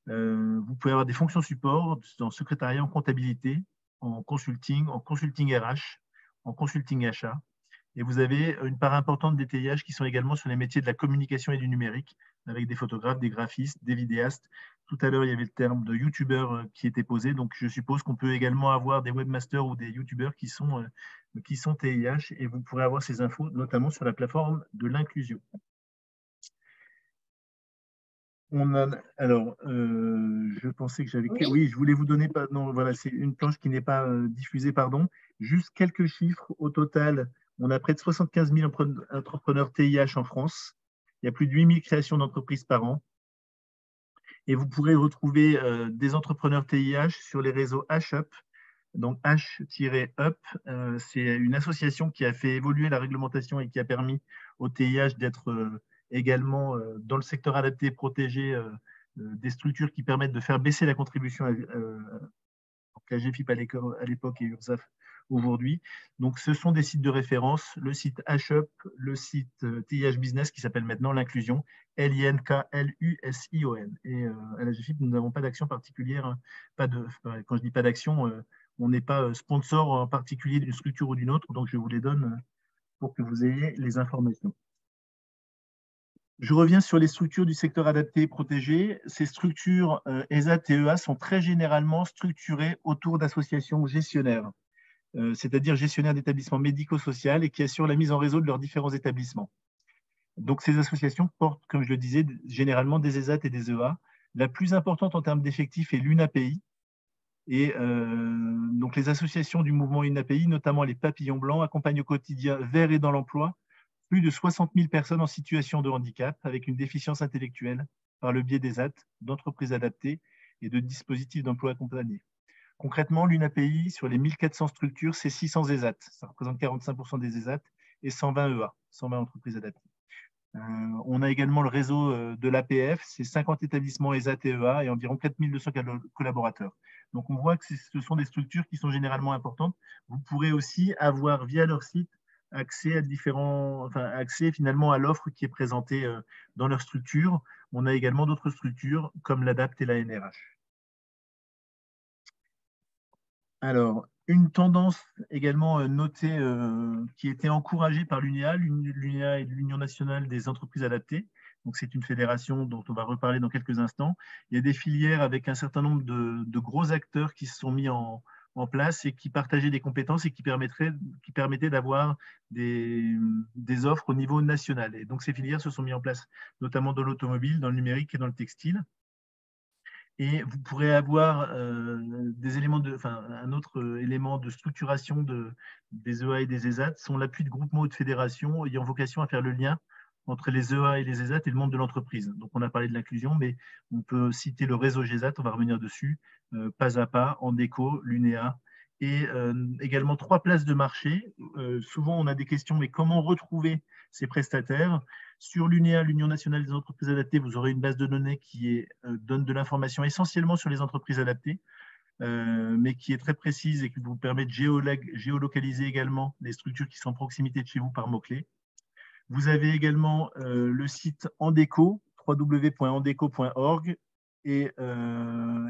Vous pouvez avoir des fonctions support en secrétariat, en comptabilité, en consulting RH, en consulting achat. Et vous avez une part importante des TIH qui sont également sur les métiers de la communication et du numérique, avec des photographes, des graphistes, des vidéastes. Tout à l'heure, il y avait le terme de youtubeur qui était posé. Donc, je suppose qu'on peut également avoir des webmasters ou des youtubeurs qui sont TIH. Et vous pourrez avoir ces infos, notamment sur la plateforme de l'inclusion. Alors, je pensais que j'avais... Oui, je voulais vous donner... Non, voilà, c'est une planche qui n'est pas diffusée, pardon. Juste quelques chiffres. Au total, on a près de 75 000 entrepreneurs TIH en France. Il y a plus de 8 000 créations d'entreprises par an. Et vous pourrez retrouver des entrepreneurs TIH sur les réseaux H-Up. Donc, H-Up, c'est une association qui a fait évoluer la réglementation et qui a permis au TIH d'être également dans le secteur adapté et protégé des structures qui permettent de faire baisser la contribution à GFIP à l'époque et URSAF aujourd'hui. Donc, ce sont des sites de référence, le site HUP, le site TIH Business qui s'appelle maintenant l'Inclusion, LINKLUSION. Et à la GFIP, nous n'avons pas d'action particulière. Quand je dis pas d'action, on n'est pas sponsor en particulier d'une structure ou d'une autre, donc je vous les donne pour que vous ayez les informations. Je reviens sur les structures du secteur adapté et protégé. Ces structures ESAT et EA sont très généralement structurées autour d'associations gestionnaires, c'est-à-dire gestionnaires d'établissements médico-sociaux et qui assurent la mise en réseau de leurs différents établissements. Donc, ces associations portent, comme je le disais, généralement des ESAT et des EA. La plus importante en termes d'effectifs est l'UNAPI. Et donc, les associations du mouvement UNAPI, notamment les Papillons Blancs, accompagnent au quotidien vers et dans l'emploi plus de 60 000 personnes en situation de handicap avec une déficience intellectuelle par le biais des AT, d'entreprises adaptées et de dispositifs d'emploi accompagnés. Concrètement, l'UNAPI, sur les 1400 structures, c'est 600 ESAT. Ça représente 45% des ESAT et 120 EA, 120 entreprises adaptées. On a également le réseau de l'APF, c'est 50 établissements ESAT et EA et environ 4200 collaborateurs. Donc, on voit que ce sont des structures qui sont généralement importantes. Vous pourrez aussi avoir, via leur site, accès finalement à l'offre qui est présentée dans leur structure. On a également d'autres structures comme l'ADAPT et la NRH. Alors, une tendance également notée qui était encouragée par l'UNEA. L'UNEA est l'Union nationale des entreprises adaptées. Donc, c'est une fédération dont on va reparler dans quelques instants. Il y a des filières avec un certain nombre de gros acteurs qui se sont mis en place et qui partageaient des compétences et qui permettaient d'avoir des offres au niveau national. Et donc, ces filières se sont mises en place notamment dans l'automobile, dans le numérique et dans le textile. Et vous pourrez avoir des éléments un autre élément de structuration des EA et des ESAT sont l'appui de groupements ou de fédérations ayant vocation à faire le lien entre les EA et les ESAT et le monde de l'entreprise. Donc, on a parlé de l'inclusion, mais on peut citer le réseau GESAT, on va revenir dessus, Pas à Pas, Andeco, l'UNEA, et également 3 places de marché. Souvent, on a des questions, mais comment retrouver ces prestataires? Sur l'UNEA, l'Union nationale des entreprises adaptées, vous aurez une base de données qui donne de l'information essentiellement sur les entreprises adaptées, mais qui est très précise et qui vous permet de géolocaliser également les structures qui sont en proximité de chez vous par mots-clés. Vous avez également le site Andeco, www.andeco.org, et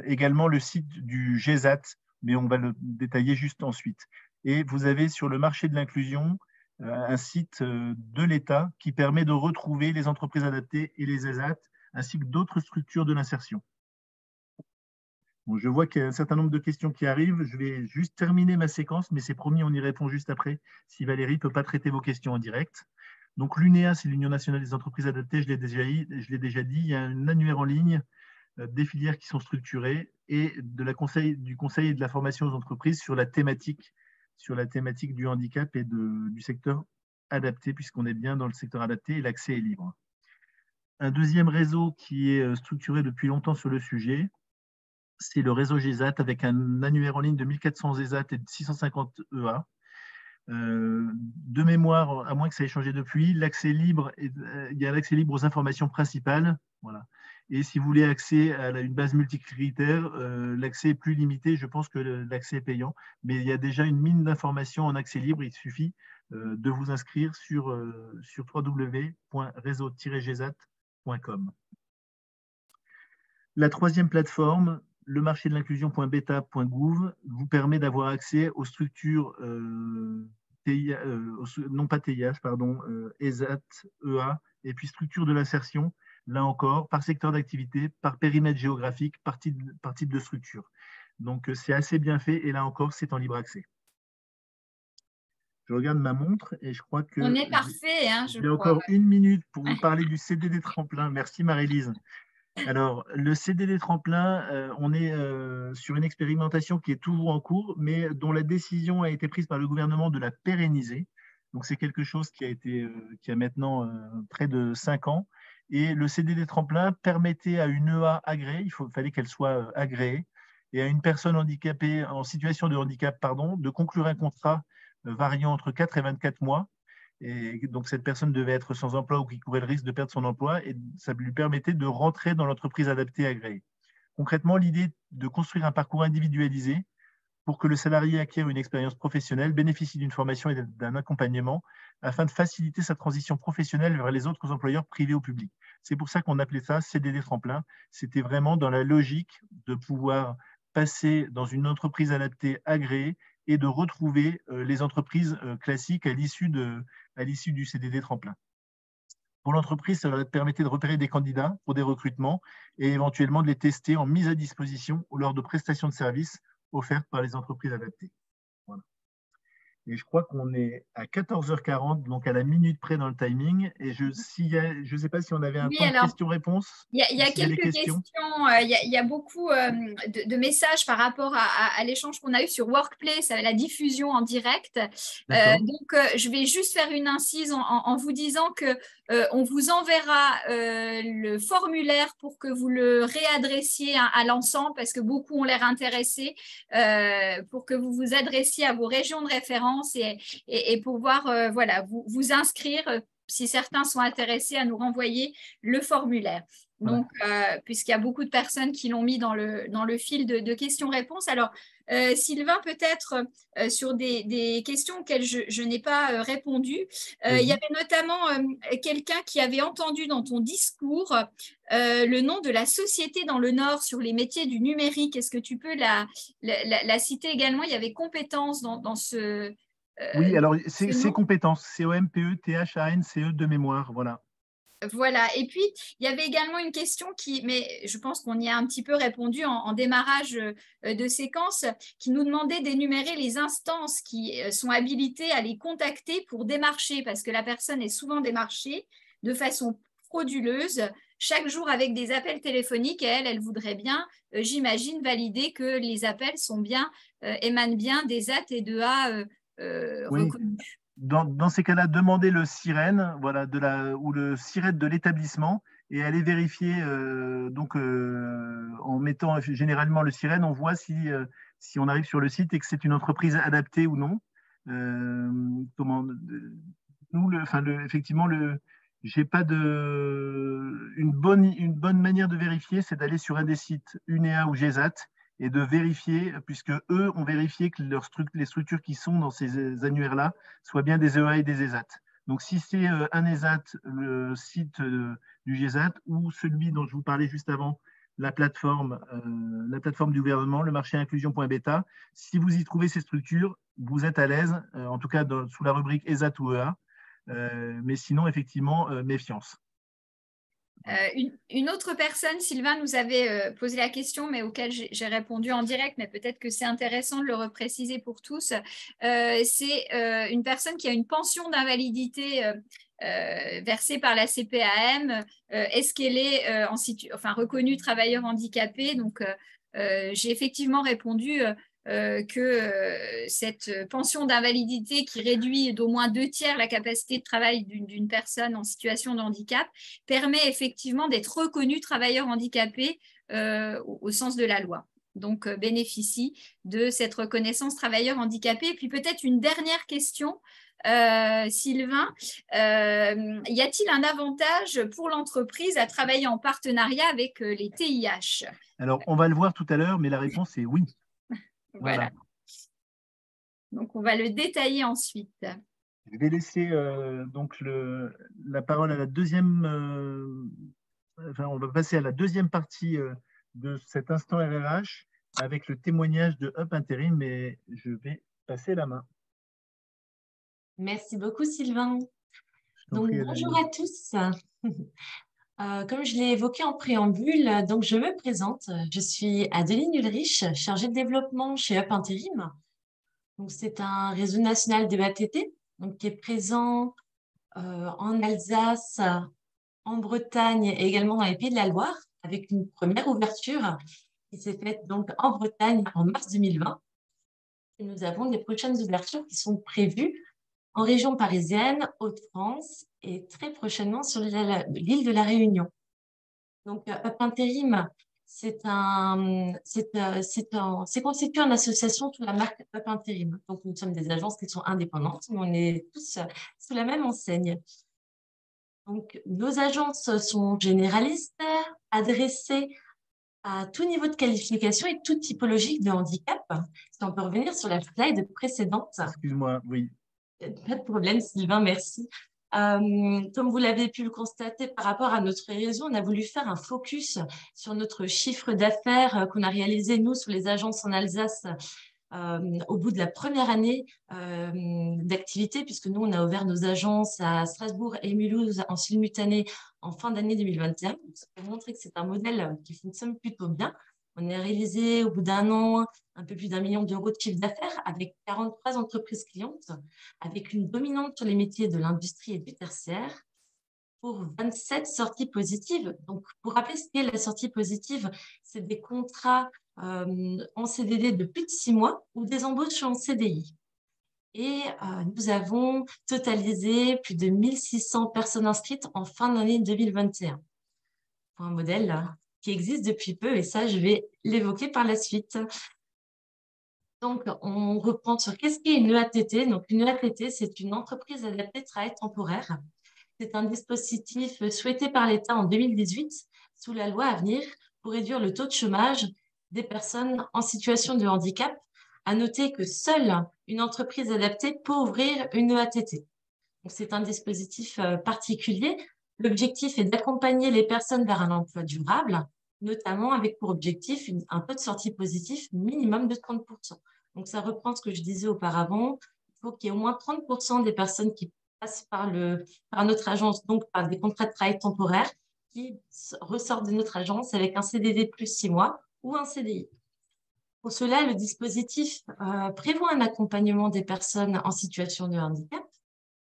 également le site du GESAT, mais on va le détailler juste ensuite. Et vous avez sur le marché de l'inclusion un site de l'État qui permet de retrouver les entreprises adaptées et les ESAT, ainsi que d'autres structures de l'insertion. Bon, je vois qu'il y a un certain nombre de questions qui arrivent. Je vais juste terminer ma séquence, mais c'est promis, on y répond juste après, si Valérie ne peut pas traiter vos questions en direct. Donc, l'UNEA, c'est l'Union nationale des entreprises adaptées, je l'ai déjà dit. Il y a un annuaire en ligne des filières qui sont structurées et du conseil et de la formation aux entreprises sur la thématique du handicap et du secteur adapté, puisqu'on est bien dans le secteur adapté et l'accès est libre. Un deuxième réseau qui est structuré depuis longtemps sur le sujet, c'est le réseau GESAT avec un annuaire en ligne de 1400 ESAT et de 650 EA. De mémoire, à moins que ça ait changé depuis, il y a l'accès libre aux informations principales. Voilà. Et si vous voulez accès à une base multicritère, l'accès est plus limité. Je pense que l'accès est payant. Mais il y a déjà une mine d'informations en accès libre. Il suffit de vous inscrire sur www.réseau-gsat.com. La troisième plateforme, le marché de l'inclusion.beta.gouv, vous permet d'avoir accès aux structures non pas TIH, pardon, ESAT, EA, et puis structures de l'insertion, là encore, par secteur d'activité, par périmètre géographique, par type de structure. Donc, c'est assez bien fait, et là encore, c'est en libre accès. Je regarde ma montre et je crois que… On est parfait, hein, je j'ai crois. encore 1 minute pour vous parler du CDD Tremplin. Merci Marie-Lise. Alors, le CDD Tremplin, on est sur une expérimentation qui est toujours en cours, mais dont la décision a été prise par le gouvernement de la pérenniser. Donc, c'est quelque chose qui a maintenant près de 5 ans. Et le CDD Tremplin permettait à une EA agréée, fallait qu'elle soit agréée, et à une personne handicapée, en situation de handicap, de conclure un contrat variant entre 4 et 24 mois. Et donc, cette personne devait être sans emploi ou qui courait le risque de perdre son emploi, et ça lui permettait de rentrer dans l'entreprise adaptée agréée. Concrètement, l'idée de construire un parcours individualisé pour que le salarié acquiert une expérience professionnelle, bénéficie d'une formation et d'un accompagnement afin de faciliter sa transition professionnelle vers les autres employeurs privés ou publics. C'est pour ça qu'on appelait ça CDD Tremplin. C'était vraiment dans la logique de pouvoir passer dans une entreprise adaptée agréée et de retrouver les entreprises classiques à l'issue du CDD Tremplin. Pour l'entreprise, ça leur permettait de repérer des candidats pour des recrutements et éventuellement de les tester en mise à disposition lors de prestations de services offertes par les entreprises adaptées. Voilà. Et je crois qu'on est à 14h40, donc à la minute près dans le timing. Et je ne sais pas si on avait un temps de questions-réponses. Il y a quelques questions. Il y a beaucoup de messages par rapport à l'échange qu'on a eu sur Workplace, la diffusion en direct. Donc, je vais juste faire une incise en vous disant que on vous enverra le formulaire pour que vous le réadressiez à l'ensemble, parce que beaucoup ont l'air intéressés, pour que vous vous adressiez à vos régions de référence et pouvoir vous inscrire, si certains sont intéressés, à nous renvoyer le formulaire. Donc, puisqu'il y a beaucoup de personnes qui l'ont mis dans le fil de questions-réponses. Alors, Sylvain, peut-être sur des questions auxquelles je n'ai pas répondu. Il y avait notamment quelqu'un qui avait entendu dans ton discours le nom de la société dans le Nord sur les métiers du numérique. Est-ce que tu peux la citer également? Il y avait compétences dans ce… oui, alors c'est compétences, COMPE-THANCE de mémoire, voilà. Voilà, et puis il y avait également une question mais je pense qu'on y a un petit peu répondu en démarrage de séquence, qui nous demandait d'énumérer les instances qui sont habilitées à les contacter pour démarcher, parce que la personne est souvent démarchée de façon frauduleuse, chaque jour avec des appels téléphoniques, et elle voudrait bien, j'imagine, valider que les appels émanent bien des AT et de A reconnus. Dans ces cas-là, demandez le SIREN, voilà, ou le SIRET de l'établissement, et allez vérifier. En mettant généralement le SIREN, on voit si on arrive sur le site et que c'est une entreprise adaptée ou non. Effectivement, j'ai pas une bonne manière de vérifier, c'est d'aller sur un des sites UNEA ou GESAT et de vérifier, puisque eux ont vérifié que les structures qui sont dans ces annuaires-là soient bien des EA et des ESAT. Donc, si c'est un ESAT, le site du GESAT, ou celui dont je vous parlais juste avant, la plateforme du gouvernement, le marché inclusion.beta, si vous y trouvez ces structures, vous êtes à l'aise, en tout cas sous la rubrique ESAT ou EA. Mais sinon, effectivement, méfiance. Une autre personne, Sylvain, nous avait posé la question, mais auquel j'ai répondu en direct, mais peut-être que c'est intéressant de le repréciser pour tous. C'est une personne qui a une pension d'invalidité versée par la CPAM. Est-ce qu'elle est reconnue travailleur handicapé? Donc, j'ai effectivement répondu que cette pension d'invalidité qui réduit d'au moins 2/3 la capacité de travail d'une personne en situation de handicap permet effectivement d'être reconnu travailleur handicapé au sens de la loi. donc bénéficient de cette reconnaissance travailleur handicapé. Et puis peut-être une dernière question, Sylvain, y a-t-il un avantage pour l'entreprise à travailler en partenariat avec les TIH? Alors, on va le voir tout à l'heure, mais la réponse est oui. Voilà. Donc, on va le détailler ensuite. Je vais laisser donc la parole à la deuxième. On va passer à la deuxième partie de cet instant RRH avec le témoignage de Up Intérim, et je vais passer la main. Merci beaucoup, Sylvain. Donc, bonjour à tous. Comme je l'ai évoqué en préambule, donc je me présente. Je suis Adeline Ulrich, chargée de développement chez Up Intérim. Donc, c'est un réseau national de VATT donc, qui est présent en Alsace, en Bretagne et également dans les Pays de la Loire, avec une première ouverture qui s'est faite donc en Bretagne en mars 2020. Et nous avons des prochaines ouvertures qui sont prévues en région parisienne, Hauts-de-France et très prochainement sur l'île de la Réunion. Donc, Up Intérim, c'est constitué en association sous la marque Up Intérim. Donc, nous sommes des agences qui sont indépendantes, mais on est tous sous la même enseigne. Donc, nos agences sont généralistes, adressées à tout niveau de qualification et toute typologie de handicap. Si on peut revenir sur la slide précédente. Excuse-moi, oui. Pas de problème, Sylvain, merci. Comme vous l'avez pu le constater par rapport à notre réseau, on a voulu faire un focus sur notre chiffre d'affaires qu'on a réalisé, nous, sur les agences en Alsace au bout de la première année d'activité, puisque nous, on a ouvert nos agences à Strasbourg et Mulhouse en simultané en fin d'année 2021. Donc, ça peut montrer que c'est un modèle qui fonctionne plutôt bien. On est réalisé au bout d'un an un peu plus d'1 million d'euros de chiffre d'affaires avec 43 entreprises clientes, avec une dominante sur les métiers de l'industrie et du tertiaire, pour 27 sorties positives. Donc, pour rappeler ce qu'est la sortie positive, c'est des contrats en CDD de plus de 6 mois ou des embauches en CDI. Et nous avons totalisé plus de 1600 personnes inscrites en fin d'année 2021. Pour un modèle qui existe depuis peu, et ça, je vais l'évoquer par la suite. Donc, on reprend sur qu'est-ce qu'est une EATT. Donc, une EATT, c'est une entreprise adaptée de travail temporaire. C'est un dispositif souhaité par l'État en 2018 sous la loi à venir pour réduire le taux de chômage des personnes en situation de handicap. À noter que seule une entreprise adaptée peut ouvrir une EATT. C'est un dispositif particulier. L'objectif est d'accompagner les personnes vers un emploi durable, notamment avec pour objectif un taux de sortie positif minimum de 30%. Donc, ça reprend ce que je disais auparavant. Il faut qu'il y ait au moins 30% des personnes qui passent par notre agence, donc par des contrats de travail temporaires, qui ressortent de notre agence avec un CDD de plus 6 mois ou un CDI. Pour cela, le dispositif prévoit un accompagnement des personnes en situation de handicap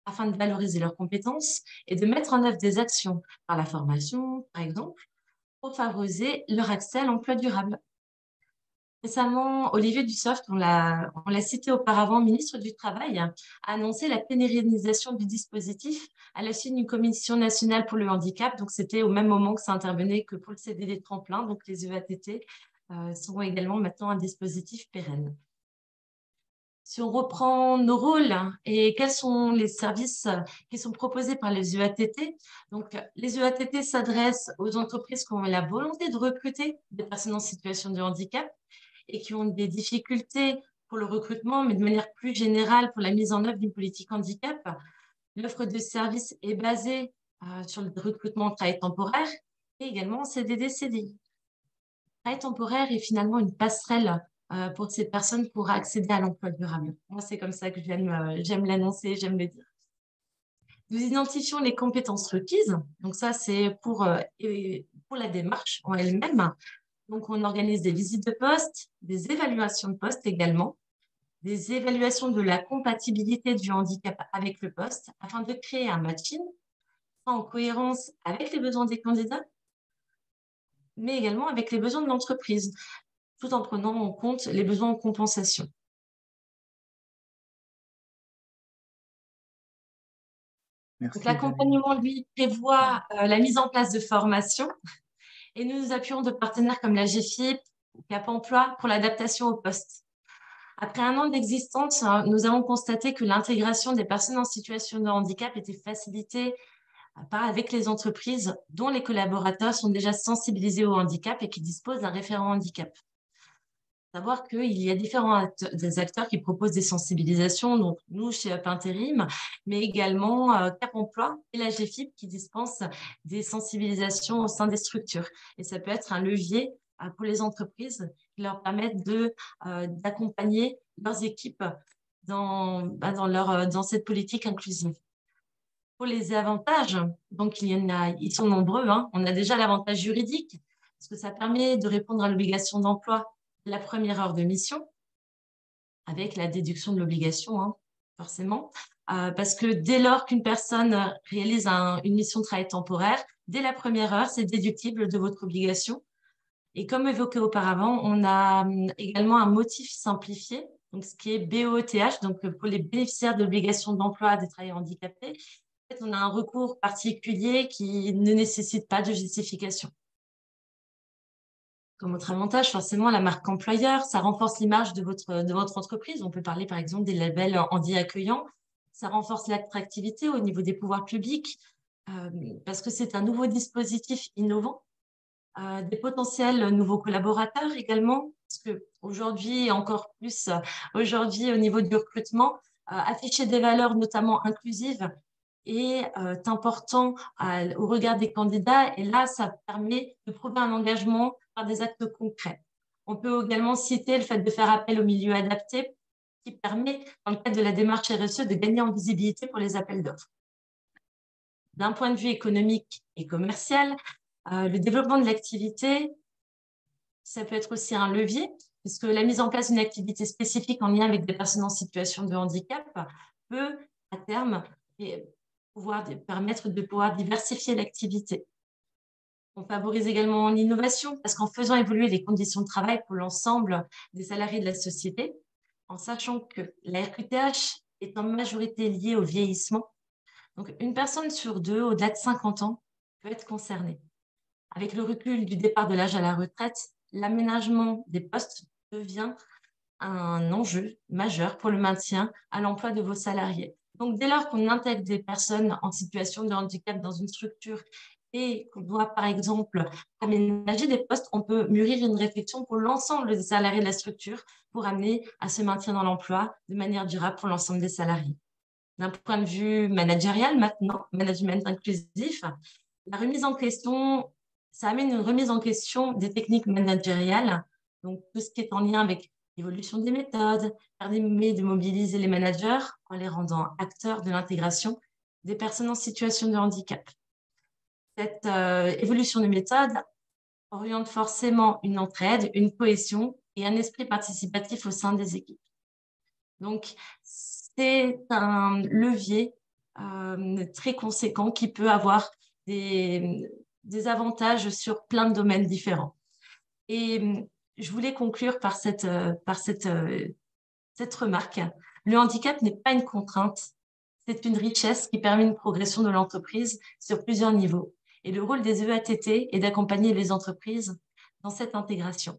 afin de valoriser leurs compétences et de mettre en œuvre des actions par la formation, par exemple, pour favoriser leur accès à l'emploi durable. Récemment, Olivier Dussopt, on l'a cité auparavant, ministre du Travail, a annoncé la pérennisation du dispositif à la suite d'une commission nationale pour le handicap. Donc, c'était au même moment que ça intervenait que pour le CDD tremplin. Donc, les EATT seront également maintenant un dispositif pérenne. Si on reprend nos rôles et quels sont les services qui sont proposés par les EATT, donc les EATT s'adressent aux entreprises qui ont la volonté de recruter des personnes en situation de handicap et qui ont des difficultés pour le recrutement, mais de manière plus générale pour la mise en œuvre d'une politique handicap. L'offre de services est basée sur le recrutement en travail temporaire et également en CDD-CDI. Le travail temporaire est finalement une passerelle pour ces personnes pour accéder à l'emploi durable. Moi, c'est comme ça que j'aime l'annoncer, j'aime le dire. Nous identifions les compétences requises. Donc ça, c'est pour la démarche en elle-même. Donc, on organise des visites de poste, des évaluations de poste également, des évaluations de la compatibilité du handicap avec le poste afin de créer un matching en cohérence avec les besoins des candidats, mais également avec les besoins de l'entreprise, tout en prenant en compte les besoins en compensation. L'accompagnement, lui, prévoit la mise en place de formations et nous nous appuyons de partenaires comme la GFIP, Cap Emploi pour l'adaptation au poste. Après 1 an d'existence, nous avons constaté que l'intégration des personnes en situation de handicap était facilitée avec les entreprises dont les collaborateurs sont déjà sensibilisés au handicap et qui disposent d'un référent handicap. Savoir qu'il y a différents acteurs qui proposent des sensibilisations, donc nous chez Up Intérim, mais également Cap Emploi et la GFIP qui dispensent des sensibilisations au sein des structures. Et ça peut être un levier pour les entreprises qui leur permettent d'accompagner leurs équipes dans cette politique inclusive. Pour les avantages, donc ils sont nombreux. On a déjà l'avantage juridique, parce que ça permet de répondre à l'obligation d'emploi la première heure de mission, avec la déduction de l'obligation, forcément, parce que dès lors qu'une personne réalise une mission de travail temporaire, dès la première heure, c'est déductible de votre obligation. Et comme évoqué auparavant, on a également un motif simplifié, donc ce qui est BOETH, donc pour les bénéficiaires de l'obligation d'emploi des travailleurs handicapés. En fait, on a un recours particulier qui ne nécessite pas de justification. Comme autre avantage, forcément, la marque employeur, ça renforce l'image de votre entreprise. On peut parler, par exemple, des labels Handi accueillants. Ça renforce l'attractivité au niveau des pouvoirs publics parce que c'est un nouveau dispositif innovant. Des potentiels nouveaux collaborateurs également, parce qu'aujourd'hui, encore plus aujourd'hui au niveau du recrutement, afficher des valeurs notamment inclusives est important au regard des candidats. Et là, ça permet de prouver un engagement par des actes concrets. On peut également citer le fait de faire appel au milieu adapté qui permet, dans le cadre de la démarche RSE, de gagner en visibilité pour les appels d'offres. D'un point de vue économique et commercial, le développement de l'activité, ça peut être aussi un levier, puisque la mise en place d'une activité spécifique en lien avec des personnes en situation de handicap peut, à terme, permettre de pouvoir diversifier l'activité. On favorise également l'innovation, parce qu'en faisant évoluer les conditions de travail pour l'ensemble des salariés de la société, en sachant que la RQTH est en majorité liée au vieillissement, donc une personne sur 2, au-delà de 50 ans, peut être concernée. Avec le recul du départ de l'âge à la retraite, l'aménagement des postes devient un enjeu majeur pour le maintien à l'emploi de vos salariés. Donc, dès lors qu'on intègre des personnes en situation de handicap dans une structure et qu'on doit, par exemple, aménager des postes, on peut mûrir une réflexion pour l'ensemble des salariés de la structure pour amener à ce maintien dans l'emploi de manière durable pour l'ensemble des salariés. D'un point de vue managérial, maintenant, management inclusif, la remise en question, ça amène une remise en question des techniques managériales, donc tout ce qui est en lien avec l'évolution des méthodes, permet de mobiliser les managers en les rendant acteurs de l'intégration des personnes en situation de handicap. Cette évolution des méthodes oriente forcément une entraide, une cohésion et un esprit participatif au sein des équipes. Donc, c'est un levier très conséquent qui peut avoir des avantages sur plein de domaines différents. Et je voulais conclure par cette remarque. Le handicap n'est pas une contrainte, c'est une richesse qui permet une progression de l'entreprise sur plusieurs niveaux. Et le rôle des EATT est d'accompagner les entreprises dans cette intégration.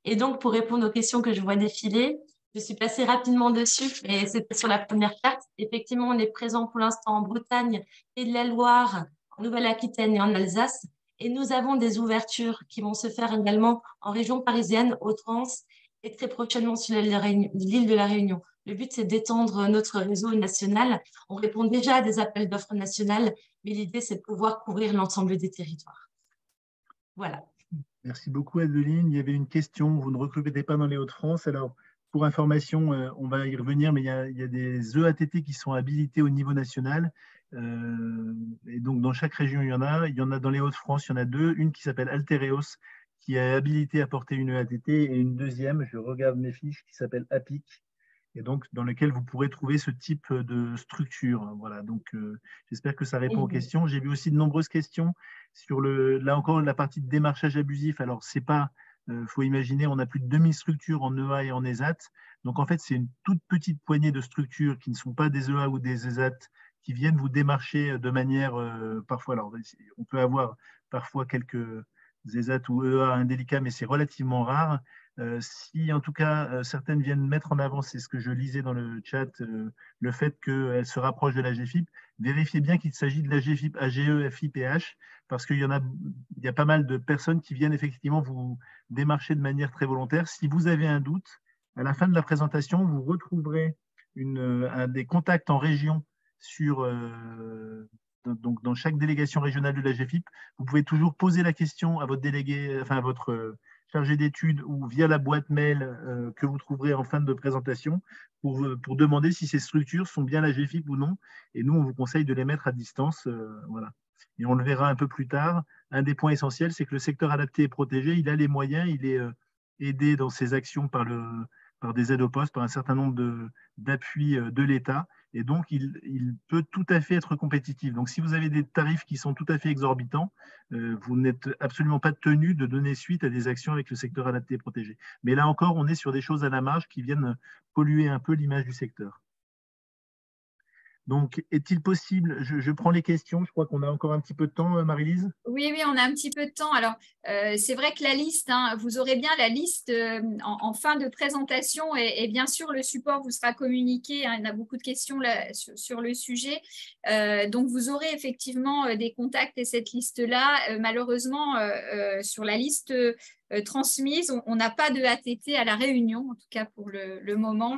Et donc, pour répondre aux questions que je vois défiler, je suis passée rapidement dessus, mais c'était sur la première carte. Effectivement, on est présent pour l'instant en Bretagne et de la Loire, en Nouvelle-Aquitaine et en Alsace. Et nous avons des ouvertures qui vont se faire également en région parisienne, Hauts-de-France, et très prochainement sur l'île de la Réunion. Le but, c'est d'étendre notre réseau national. On répond déjà à des appels d'offres nationales, mais l'idée, c'est de pouvoir couvrir l'ensemble des territoires. Voilà. Merci beaucoup, Adeline. Il y avait une question. Vous ne recrutez pas dans les Hauts-de-France. Alors, pour information, on va y revenir, mais il y a des EATT qui sont habilités au niveau national. Et donc, dans chaque région, il y en a. Il y en a dans les Hauts-de-France, il y en a 2. Une qui s'appelle Altereos, qui est habilitée à porter une EATT, et une deuxième, je regarde mes fiches, qui s'appelle APIC, et donc dans lequel vous pourrez trouver ce type de structure. Voilà, donc j'espère que ça répond aux questions. J'ai vu aussi de nombreuses questions sur là encore la partie de démarchage abusif. Alors, c'est pas, faut imaginer, on a plus de 2000 structures en EA et en ESAT. Donc, en fait, c'est une toute petite poignée de structures qui ne sont pas des EA ou des ESAT qui viennent vous démarcher de manière parfois. Alors, on peut avoir parfois quelques ESAT ou EA indélicat, mais c'est relativement rare. Si en tout cas certaines viennent mettre en avant, c'est ce que je lisais dans le chat, le fait qu'elles se rapprochent de la GFIP, vérifiez bien qu'il s'agit de la GFIP AGE FIPH, parce qu'il y a pas mal de personnes qui viennent effectivement vous démarcher de manière très volontaire. Si vous avez un doute, à la fin de la présentation, vous retrouverez des contacts en région donc dans chaque délégation régionale de la GFIP. Vous pouvez toujours poser la question à votre délégué, enfin à votre chargé d'études ou via la boîte mail que vous trouverez en fin de présentation pour demander si ces structures sont bien la GFIP ou non. Et nous, on vous conseille de les mettre à distance. Voilà. Et on le verra un peu plus tard. Un des points essentiels, c'est que le secteur adapté et protégé, il a les moyens, il est aidé dans ses actions par des aides au poste, par un certain nombre d'appuis de l'État. Et donc, il peut tout à fait être compétitif. Donc, si vous avez des tarifs qui sont tout à fait exorbitants, vous n'êtes absolument pas tenu de donner suite à des actions avec le secteur adapté et protégé. Mais là encore, on est sur des choses à la marge qui viennent polluer un peu l'image du secteur. Donc, est-il possible, je prends les questions, je crois qu'on a encore un petit peu de temps, Marie-Lise. Oui, on a un petit peu de temps. Alors, c'est vrai que la liste, vous aurez bien la liste en fin de présentation et bien sûr, le support vous sera communiqué. Il y a beaucoup de questions là, sur le sujet. Donc, vous aurez effectivement des contacts et cette liste-là. Malheureusement, sur la liste transmise, on n'a pas de ATT à la Réunion, en tout cas pour le moment.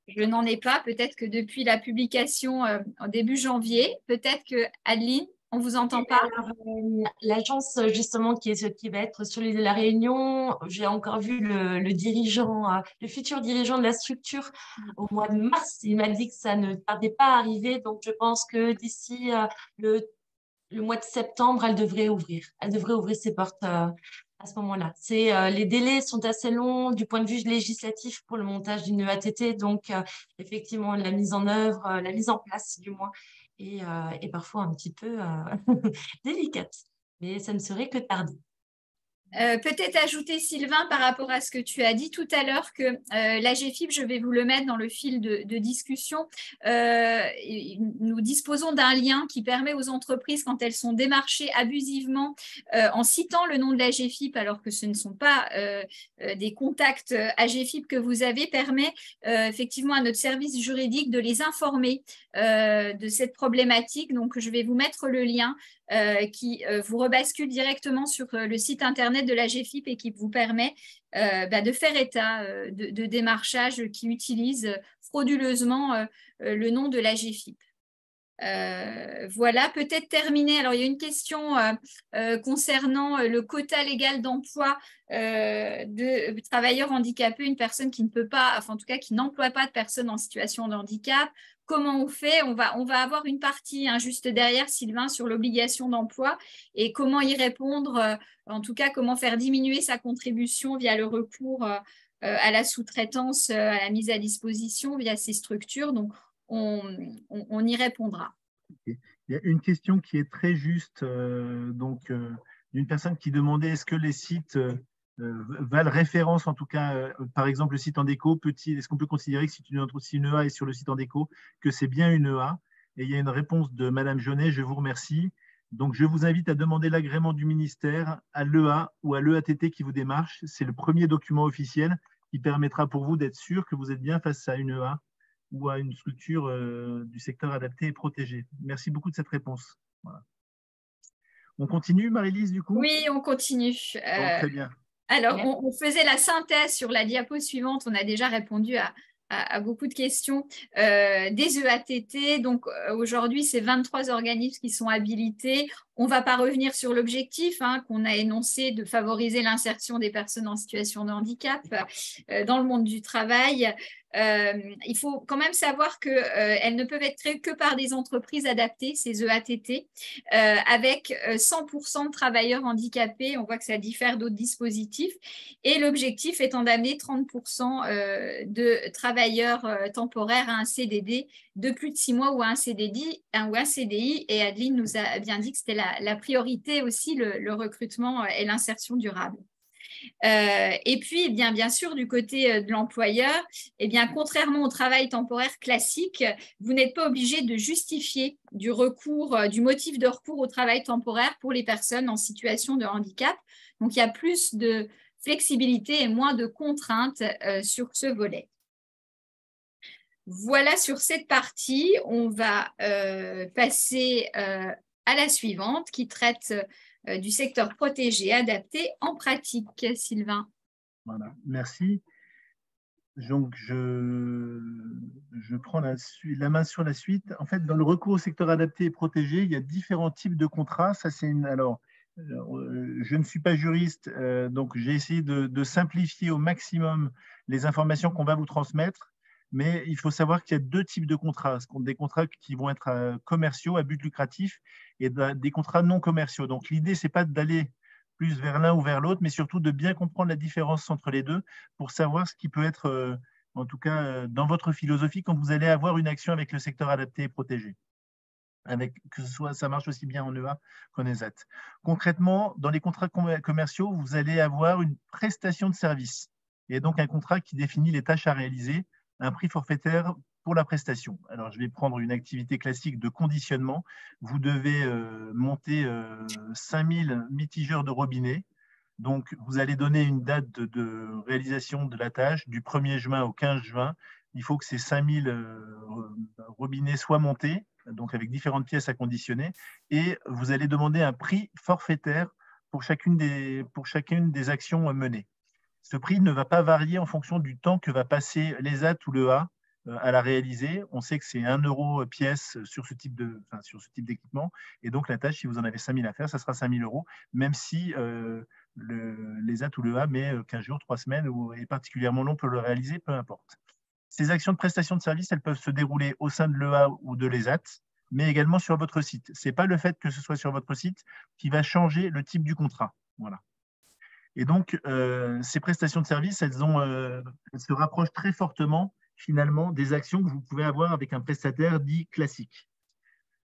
Je n'en ai pas. Peut-être que depuis la publication en début janvier, peut-être que Adeline, on ne vous entend pas. L'agence, justement, qui va être sur l'île de la Réunion, j'ai encore vu le dirigeant, le futur dirigeant de la structure au mois de mars. Il m'a dit que ça ne tardait pas à arriver. Donc, je pense que d'ici le mois de septembre, elle devrait ouvrir. Elle devrait ouvrir ses portes à ce moment-là. Les délais sont assez longs du point de vue législatif pour le montage d'une ATT. Donc, effectivement, la mise en œuvre, la mise en place, du moins, est parfois un petit peu délicate. Mais ça ne serait que tardé. Peut-être ajouter, Sylvain, par rapport à ce que tu as dit tout à l'heure, que la GFIP, je vais vous le mettre dans le fil de discussion, nous disposons d'un lien qui permet aux entreprises, quand elles sont démarchées abusivement en citant le nom de la GFIP, alors que ce ne sont pas des contacts AGFIP que vous avez, permet effectivement à notre service juridique de les informer de cette problématique. Donc, je vais vous mettre le lien qui vous rebascule directement sur le site internet de la GFIP et qui vous permet de faire état de démarchage qui utilisent frauduleusement le nom de la GFIP. Voilà, peut-être terminer. Alors, il y a une question concernant le quota légal d'emploi de travailleurs handicapés, une personne qui ne peut pas, enfin en tout cas qui n'emploie pas de personnes en situation de handicap. Comment on fait? On va avoir une partie juste derrière, Sylvain, sur l'obligation d'emploi et comment y répondre, en tout cas comment faire diminuer sa contribution via le recours à la sous-traitance, à la mise à disposition via ces structures. Donc, on y répondra. Il y a une question qui est très juste, d'une personne qui demandait est-ce que les sites valent référence, en tout cas, par exemple, le site Endeco, est-ce qu'on peut considérer que si une EA est sur le site Endeco, que c'est bien une EA? Et il y a une réponse de Madame Jeunet, je vous remercie. Donc, je vous invite à demander l'agrément du ministère à l'EA ou à l'EATT qui vous démarche. C'est le premier document officiel qui permettra pour vous d'être sûr que vous êtes bien face à une EA ou à une structure du secteur adapté et protégé. Merci beaucoup de cette réponse. Voilà. On continue, Marie-Lise, du coup? Oui, on continue. Bon, très bien. Alors, on faisait la synthèse sur la diapo suivante. On a déjà répondu à beaucoup de questions des EATT. Donc, aujourd'hui, c'est 23 organismes qui sont habilités. On ne va pas revenir sur l'objectif qu'on a énoncé de favoriser l'insertion des personnes en situation de handicap dans le monde du travail. Il faut quand même savoir qu'elles ne peuvent être créées que par des entreprises adaptées, ces EATT, avec 100% de travailleurs handicapés. On voit que ça diffère d'autres dispositifs. Et l'objectif étant d'amener 30% de travailleurs temporaires à un CDD de plus de 6 mois ou à un CDI. Et Adeline nous a bien dit que c'était la priorité aussi, le recrutement et l'insertion durable. Et puis, eh bien sûr, du côté de l'employeur, eh bien, contrairement au travail temporaire classique, vous n'êtes pas obligé de justifier du motif de recours au travail temporaire pour les personnes en situation de handicap. Donc, il y a plus de flexibilité et moins de contraintes sur ce volet. Voilà sur cette partie. On va passer à la suivante qui traite du secteur protégé adapté en pratique. Sylvain. Voilà, merci. Donc, je prends la main sur la suite. En fait, dans le recours au secteur adapté et protégé, il y a différents types de contrats. Ça, alors, je ne suis pas juriste, donc j'ai essayé de simplifier au maximum les informations qu'on va vous transmettre. Mais il faut savoir qu'il y a deux types de contrats. Des contrats qui vont être commerciaux, à but lucratif, et des contrats non commerciaux. Donc, l'idée, ce n'est pas d'aller plus vers l'un ou vers l'autre, mais surtout de bien comprendre la différence entre les deux pour savoir ce qui peut être, en tout cas, dans votre philosophie quand vous allez avoir une action avec le secteur adapté et protégé. Que ce soit, ça marche aussi bien en EA qu'en ESAT. Concrètement, dans les contrats commerciaux, vous allez avoir une prestation de service et donc un contrat qui définit les tâches à réaliser, un prix forfaitaire pour la prestation. Alors, je vais prendre une activité classique de conditionnement. Vous devez monter 5000 mitigeurs de robinet. Donc, vous allez donner une date de réalisation de la tâche du 1er juin au 15 juin. Il faut que ces 5000 robinets soient montés, donc avec différentes pièces à conditionner, et vous allez demander un prix forfaitaire pour chacune des actions menées. Ce prix ne va pas varier en fonction du temps que va passer l'ESAT ou l'EA à la réaliser. On sait que c'est 1 € pièce sur ce type d'équipement. Et donc, la tâche, si vous en avez 5000 à faire, ça sera 5000 €, même si l'ESAT ou l'EA met 15 jours, 3 semaines, ou est particulièrement long pour le réaliser, peu importe. Ces actions de prestation de service, elles peuvent se dérouler au sein de l'EA ou de l'ESAT, mais également sur votre site. Ce n'est pas le fait que ce soit sur votre site qui va changer le type du contrat. Voilà. Et donc, ces prestations de service, elles se rapprochent très fortement, finalement, des actions que vous pouvez avoir avec un prestataire dit classique.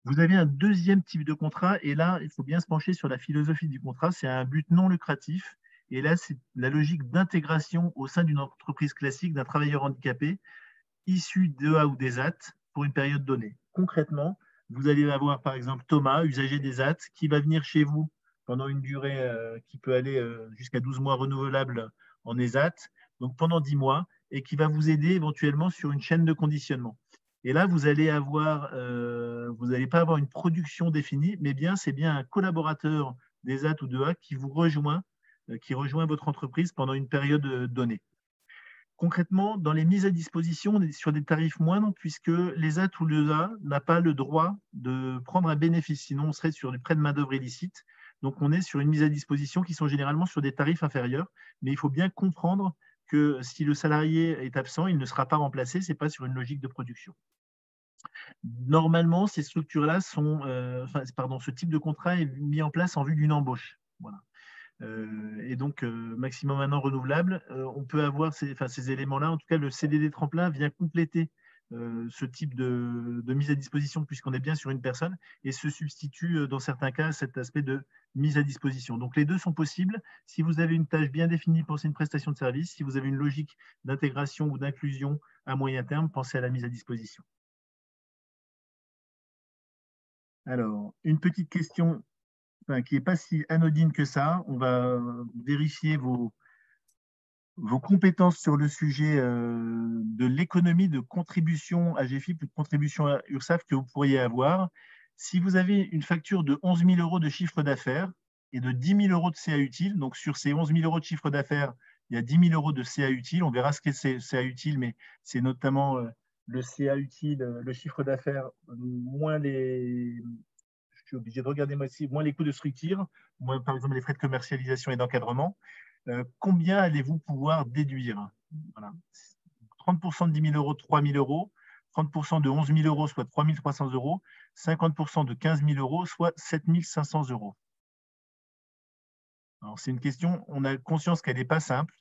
Vous avez un deuxième type de contrat, et là, il faut bien se pencher sur la philosophie du contrat. C'est un but non lucratif, et là, c'est la logique d'intégration au sein d'une entreprise classique d'un travailleur handicapé issu d'EA ou d'ESAT pour une période donnée. Concrètement, vous allez avoir, par exemple, Thomas, usager d'ESAT, qui va venir chez vous pendant une durée qui peut aller jusqu'à 12 mois renouvelable en ESAT, donc pendant 10 mois, et qui va vous aider éventuellement sur une chaîne de conditionnement. Et là, vous n'allez pas avoir une production définie, mais c'est bien un collaborateur d'ESAT ou d'EA qui vous rejoint, qui rejoint votre entreprise pendant une période donnée. Concrètement, dans les mises à disposition, on est sur des tarifs moindres puisque l'ESAT ou l'EA n'a pas le droit de prendre un bénéfice, sinon on serait sur du prêt de main-d'œuvre illicite. Donc, on est sur une mise à disposition qui sont généralement sur des tarifs inférieurs, mais il faut bien comprendre que si le salarié est absent, il ne sera pas remplacé, ce n'est pas sur une logique de production. Normalement, ces structures-là ce type de contrat est mis en place en vue d'une embauche. Voilà. Et donc, maximum 1 an renouvelable, on peut avoir ces éléments-là. En tout cas, le CDD tremplin vient compléter ce type de mise à disposition puisqu'on est bien sur une personne et se substitue dans certains cas à cet aspect de mise à disposition. Donc, les deux sont possibles. Si vous avez une tâche bien définie, pensez une prestation de service. Si vous avez une logique d'intégration ou d'inclusion à moyen terme, pensez à la mise à disposition. Alors, une petite question qui n'est pas si anodine que ça. On va vérifier vos compétences sur le sujet de l'économie de contribution à GFIP ou de contribution à URSSAF que vous pourriez avoir. Si vous avez une facture de 11 000 € de chiffre d'affaires et de 10 000 € de CA utile, donc sur ces 11 000 € de chiffre d'affaires, il y a 10 000 € de CA utile. On verra ce qu'est CA utile, mais c'est notamment le CA utile, le chiffre d'affaires, moins les... Je suis obligé de regarder moi aussi, moins les coûts de structure, moins par exemple les frais de commercialisation et d'encadrement. Combien allez-vous pouvoir déduire? Voilà. 30% de 10 000 €, 3 000 €, 30% de 11 000 €, soit 3 300 €, 50% de 15 000 €, soit 7 500 €. Alors, c'est une question, on a conscience qu'elle n'est pas simple.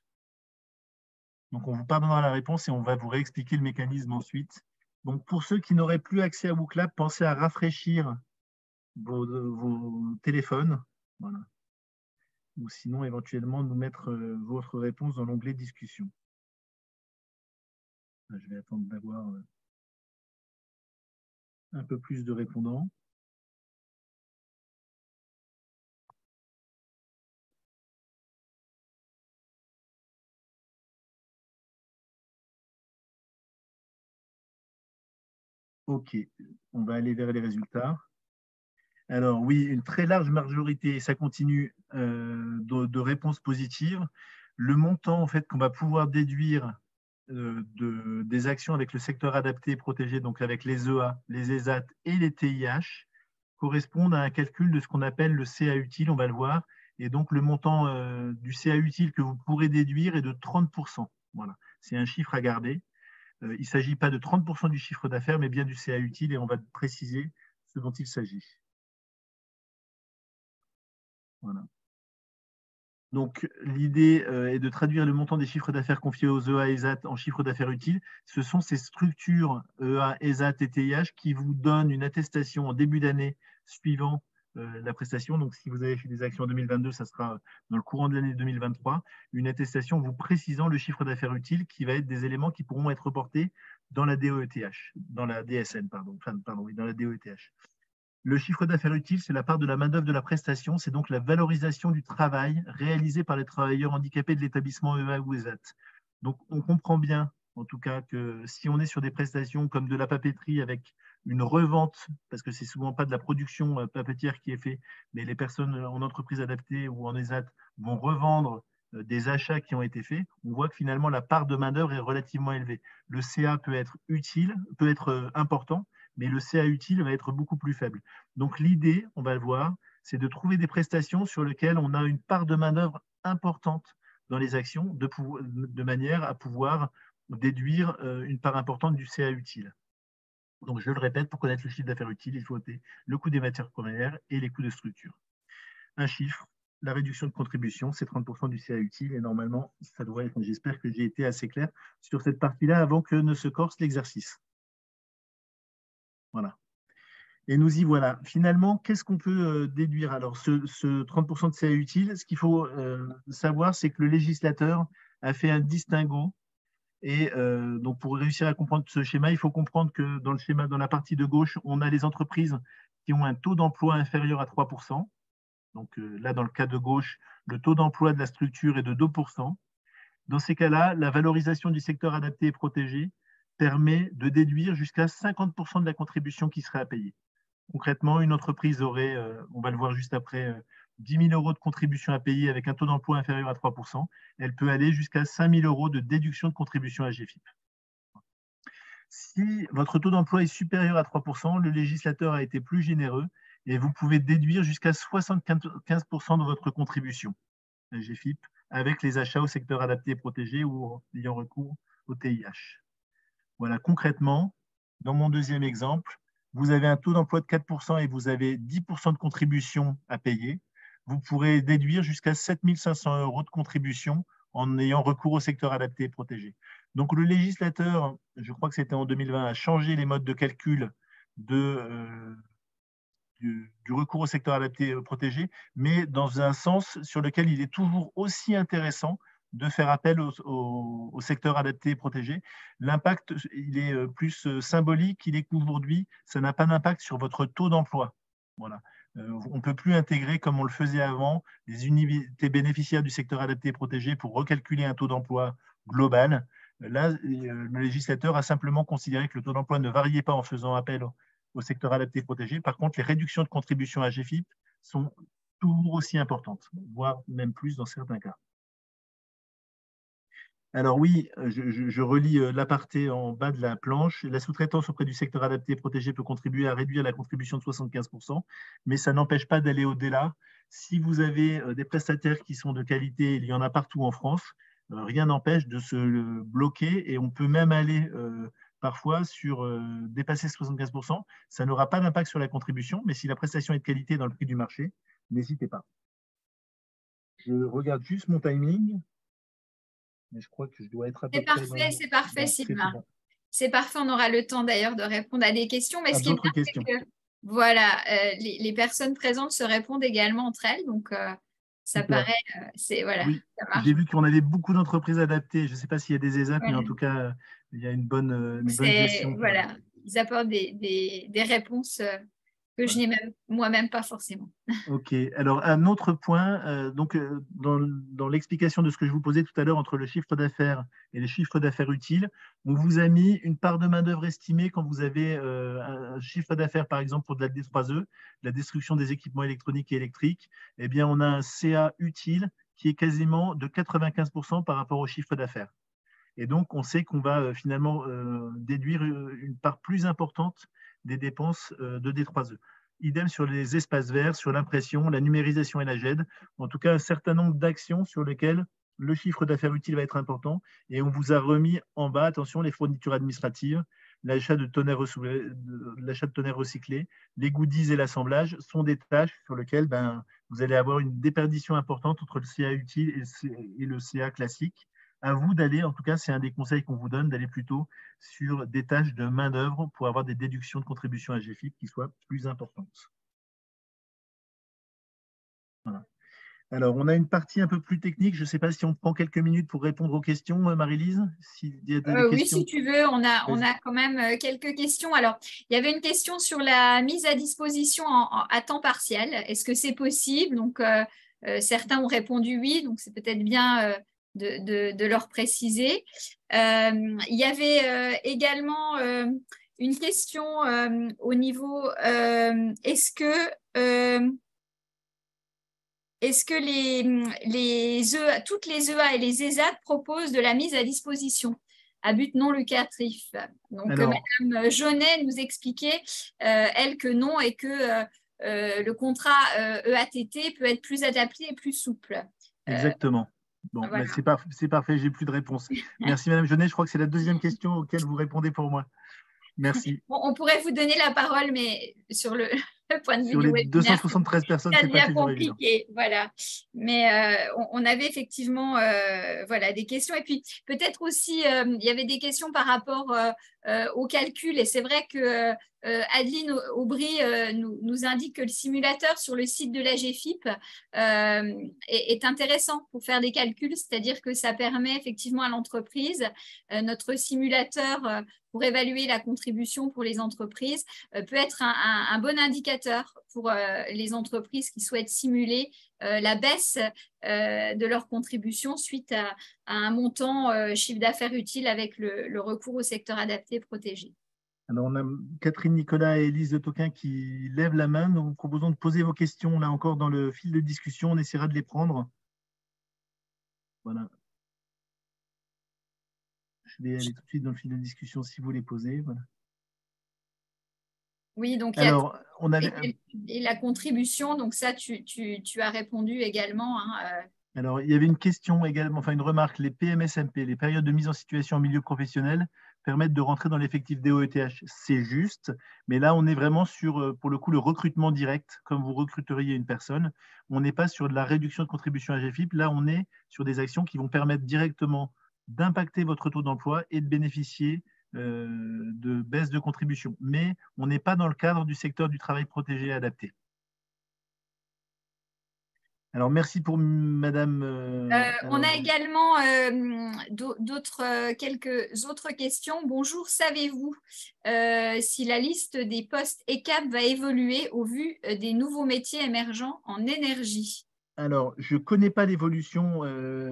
Donc, on vous pardonnera la réponse et on va vous réexpliquer le mécanisme ensuite. Donc, pour ceux qui n'auraient plus accès à WooClap, pensez à rafraîchir vos téléphones. Voilà. ou sinon éventuellement nous mettre votre réponse dans l'onglet discussion. Je vais attendre d'avoir un peu plus de répondants. OK, on va aller vers les résultats. Alors oui, une très large majorité, ça continue, de réponses positives. Le montant en fait, qu'on va pouvoir déduire des actions avec le secteur adapté et protégé, donc avec les EA, les ESAT et les TIH, correspondent à un calcul de ce qu'on appelle le CA utile, on va le voir. Et donc le montant du CA utile que vous pourrez déduire est de 30%. Voilà, c'est un chiffre à garder. Il ne s'agit pas de 30% du chiffre d'affaires, mais bien du CA utile, et on va préciser ce dont il s'agit. Voilà. Donc, l'idée est de traduire le montant des chiffres d'affaires confiés aux EA et ESAT en chiffre d'affaires utiles. Ce sont ces structures EA, ESAT et TIH qui vous donnent une attestation en début d'année suivant la prestation. Donc, si vous avez fait des actions en 2022, ça sera dans le courant de l'année 2023, une attestation vous précisant le chiffre d'affaires utile qui va être des éléments qui pourront être reportés dans la DOETH, dans la DSN, oui, dans la DOETH. Le chiffre d'affaires utile, c'est la part de la main-d'œuvre de la prestation, c'est donc la valorisation du travail réalisé par les travailleurs handicapés de l'établissement EA ou ESAT. Donc, on comprend bien, en tout cas, que si on est sur des prestations comme de la papeterie avec une revente, parce que c'est souvent pas de la production papetière qui est fait, mais les personnes en entreprise adaptée ou en ESAT vont revendre des achats qui ont été faits, on voit que finalement la part de main-d'œuvre est relativement élevée. Le CA peut être utile, peut être important, mais le CA utile va être beaucoup plus faible. Donc l'idée, on va le voir, c'est de trouver des prestations sur lesquelles on a une part de manœuvre importante dans les actions, de manière à pouvoir déduire une part importante du CA utile. Donc je le répète, pour connaître le chiffre d'affaires utile, il faut noter le coût des matières premières et les coûts de structure. Un chiffre, la réduction de contribution, c'est 30% du CA utile, et normalement, ça devrait être, j'espère que j'ai été assez clair sur cette partie-là avant que ne se corse l'exercice. Voilà. Et nous y voilà. Finalement, qu'est-ce qu'on peut déduire? Alors, ce 30% de CA utile, ce qu'il faut savoir, c'est que le législateur a fait un distinguo. Et donc, pour réussir à comprendre ce schéma, il faut comprendre que dans le schéma, dans la partie de gauche, on a les entreprises qui ont un taux d'emploi inférieur à 3%. Donc là, dans le cas de gauche, le taux d'emploi de la structure est de 2%. Dans ces cas-là, la valorisation du secteur adapté et protégé permet de déduire jusqu'à 50% de la contribution qui serait à payer. Concrètement, une entreprise aurait, on va le voir juste après, 10 000 € de contribution à payer avec un taux d'emploi inférieur à 3%. Elle peut aller jusqu'à 5 000 € de déduction de contribution à GFIP. Si votre taux d'emploi est supérieur à 3%, le législateur a été plus généreux et vous pouvez déduire jusqu'à 75% de votre contribution à GFIP avec les achats au secteur adapté et protégé ou en ayant recours au TIH. Voilà, concrètement, dans mon deuxième exemple, vous avez un taux d'emploi de 4% et vous avez 10% de contribution à payer. Vous pourrez déduire jusqu'à 7 500 € de contribution en ayant recours au secteur adapté et protégé. Donc, le législateur, je crois que c'était en 2020, a changé les modes de calcul du recours au secteur adapté et protégé, mais dans un sens sur lequel il est toujours aussi intéressant de faire appel au secteur adapté et protégé. L'impact, il est plus symbolique, il est qu'aujourd'hui, ça n'a pas d'impact sur votre taux d'emploi. Voilà. On ne peut plus intégrer, comme on le faisait avant, les unités bénéficiaires du secteur adapté et protégé pour recalculer un taux d'emploi global. Là, le législateur a simplement considéré que le taux d'emploi ne variait pas en faisant appel au secteur adapté et protégé. Par contre, les réductions de contribution à GFIP sont toujours aussi importantes, voire même plus dans certains cas. Alors oui, je relis l'aparté en bas de la planche. La sous-traitance auprès du secteur adapté et protégé peut contribuer à réduire la contribution de 75%, mais ça n'empêche pas d'aller au-delà. Si vous avez des prestataires qui sont de qualité, il y en a partout en France, rien n'empêche de se bloquer et on peut même aller parfois sur dépasser 75%. Ça n'aura pas d'impact sur la contribution, mais si la prestation est de qualité dans le prix du marché, n'hésitez pas. Je regarde juste mon timing. Mais je crois que je dois être à peu près. C'est parfait, Sylvain. C'est parfait, on aura le temps d'ailleurs de répondre à des questions. Mais ce qui est bien, c'est que voilà, les personnes présentes se répondent également entre elles. Donc, ça Super. paraît, voilà, Oui, ça marche. j'ai vu qu'on avait beaucoup d'entreprises adaptées. Je ne sais pas s'il y a des ESAT, mais Voilà. en tout cas, il y a une bonne gestion. Voilà, ils apportent des réponses que je n'ai même moi-même pas forcément. Ok, alors un autre point, dans l'explication de ce que je vous posais tout à l'heure entre le chiffre d'affaires et les chiffres d'affaires utiles, on vous a mis une part de main-d'œuvre estimée quand vous avez un chiffre d'affaires, par exemple, pour de la D3E, la destruction des équipements électroniques et électriques. Eh bien, on a un CA utile qui est quasiment de 95% par rapport au chiffre d'affaires. Et donc, on sait qu'on va finalement déduire une part plus importante des dépenses de D3E. Idem sur les espaces verts, sur l'impression, la numérisation et la GED. En tout cas, un certain nombre d'actions sur lesquelles le chiffre d'affaires utile va être important. Et on vous a remis en bas, attention, les fournitures administratives, l'achat de tonnerres recyclés, les goodies et l'assemblage sont des tâches sur lesquelles vous allez avoir une déperdition importante entre le CA utile et le CA classique. À vous d'aller, en tout cas, c'est un des conseils qu'on vous donne, d'aller plutôt sur des tâches de main-d'œuvre pour avoir des déductions de contribution à GFIP qui soient plus importantes. Voilà. Alors, on a une partie un peu plus technique. Je ne sais pas si on prend quelques minutes pour répondre aux questions, Marie-Lise. Oui, si tu veux, on a quand même quelques questions. Alors, il y avait une question sur la mise à disposition à temps partiel. Est-ce que c'est possible? Donc, certains ont répondu oui, donc c'est peut-être bien de leur préciser. Il y avait également une question au niveau est-ce que toutes les EA et les ESAT proposent de la mise à disposition à but non lucratif? Donc, Madame Jaunet nous expliquait, elle, que non et que le contrat EATT peut être plus adapté et plus souple. Exactement. Bon, voilà. C'est parfait, j'ai plus de réponse. Merci Madame Jaunet, je crois que c'est la deuxième question auquel vous répondez pour moi. Merci. Bon, on pourrait vous donner la parole, mais sur le point de vue du webinaire, 273 personnes, c'est pas toujours compliqué, voilà. Mais on avait effectivement des questions. Et puis peut-être aussi, il y avait des questions par rapport au calcul. Et c'est vrai que Adeline Aubry nous indique que le simulateur sur le site de la GFIP est intéressant pour faire des calculs, c'est-à-dire que ça permet effectivement à l'entreprise, notre simulateur pour évaluer la contribution pour les entreprises peut être un bon indicateur pour les entreprises qui souhaitent simuler la baisse de leur contribution suite à un montant chiffre d'affaires utile avec le recours au secteur adapté protégé. Alors, on a Catherine, Nicolas et Élise de Toquin qui lèvent la main. Nous vous proposons de poser vos questions là encore dans le fil de discussion. On essaiera de les prendre. Voilà. Je vais aller tout de suite dans le fil de discussion si vous les posez. Voilà. Oui, donc alors, et la contribution, donc ça, tu as répondu également. Alors, il y avait une question également, enfin une remarque. Les PMSMP, les périodes de mise en situation en milieu professionnel, permettent de rentrer dans l'effectif DOETH. C'est juste, mais là, on est vraiment sur, pour le coup, le recrutement direct, comme vous recruteriez une personne. On n'est pas sur de la réduction de contribution à GFIP. Là, on est sur des actions qui vont permettre directement d'impacter votre taux d'emploi et de bénéficier de baisse de contribution. Mais on n'est pas dans le cadre du secteur du travail protégé et adapté. Alors, merci pour Madame. On a également quelques autres questions. Bonjour, savez-vous si la liste des postes ECAP va évoluer au vu des nouveaux métiers émergents en énergie? Alors, je ne connais pas l'évolution,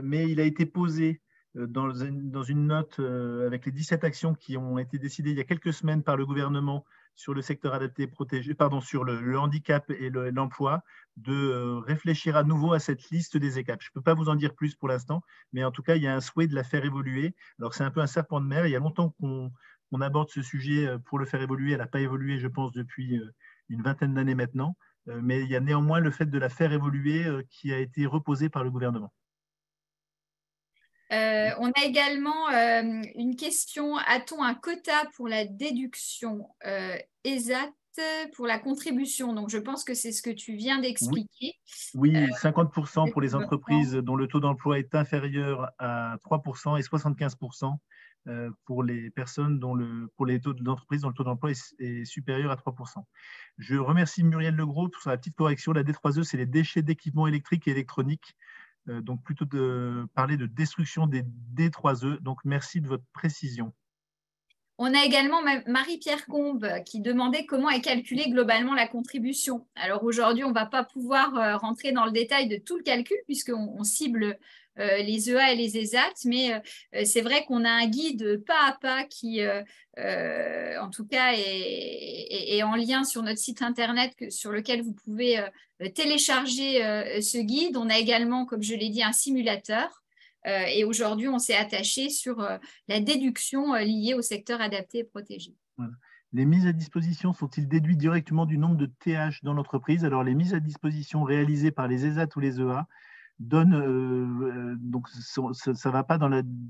mais il a été posé dans une note avec les 17 actions qui ont été décidées il y a quelques semaines par le gouvernement sur le secteur adapté protégé, sur le handicap et l'emploi, de réfléchir à nouveau à cette liste des ECAP. Je ne peux pas vous en dire plus pour l'instant, mais en tout cas, il y a un souhait de la faire évoluer. Alors, c'est un peu un serpent de mer. Il y a longtemps qu'on aborde ce sujet pour le faire évoluer. Elle n'a pas évolué, je pense, depuis une vingtaine d'années maintenant. Mais il y a néanmoins le fait de la faire évoluer qui a été reposé par le gouvernement. On a également une question. A-t-on un quota pour la déduction ESAT pour la contribution? Donc, je pense que c'est ce que tu viens d'expliquer. Oui, 50% pour les entreprises dont le taux d'emploi est inférieur à 3% et 75% pour les personnes pour les taux d'entreprise dont le taux d'emploi est supérieur à 3%. Je remercie Muriel Legros pour la petite correction. La D3E, c'est les déchets d'équipements électriques et électroniques. Donc, plutôt de parler de destruction des D3E. Donc, merci de votre précision. On a également Marie-Pierre Combe qui demandait comment est calculée globalement la contribution. Alors aujourd'hui, on ne va pas pouvoir rentrer dans le détail de tout le calcul puisqu'on cible les EA et les ESAT, mais c'est vrai qu'on a un guide pas à pas qui, en tout cas, est en lien sur notre site internet sur lequel vous pouvez télécharger ce guide. On a également, comme je l'ai dit, un simulateur. Et aujourd'hui, on s'est attaché sur la déduction liée au secteur adapté et protégé. Voilà. Les mises à disposition sont-ils déduits directement du nombre de TH dans l'entreprise? Alors, les mises à disposition réalisées par les ESAT ou les EA donnent, donc ça ne va pas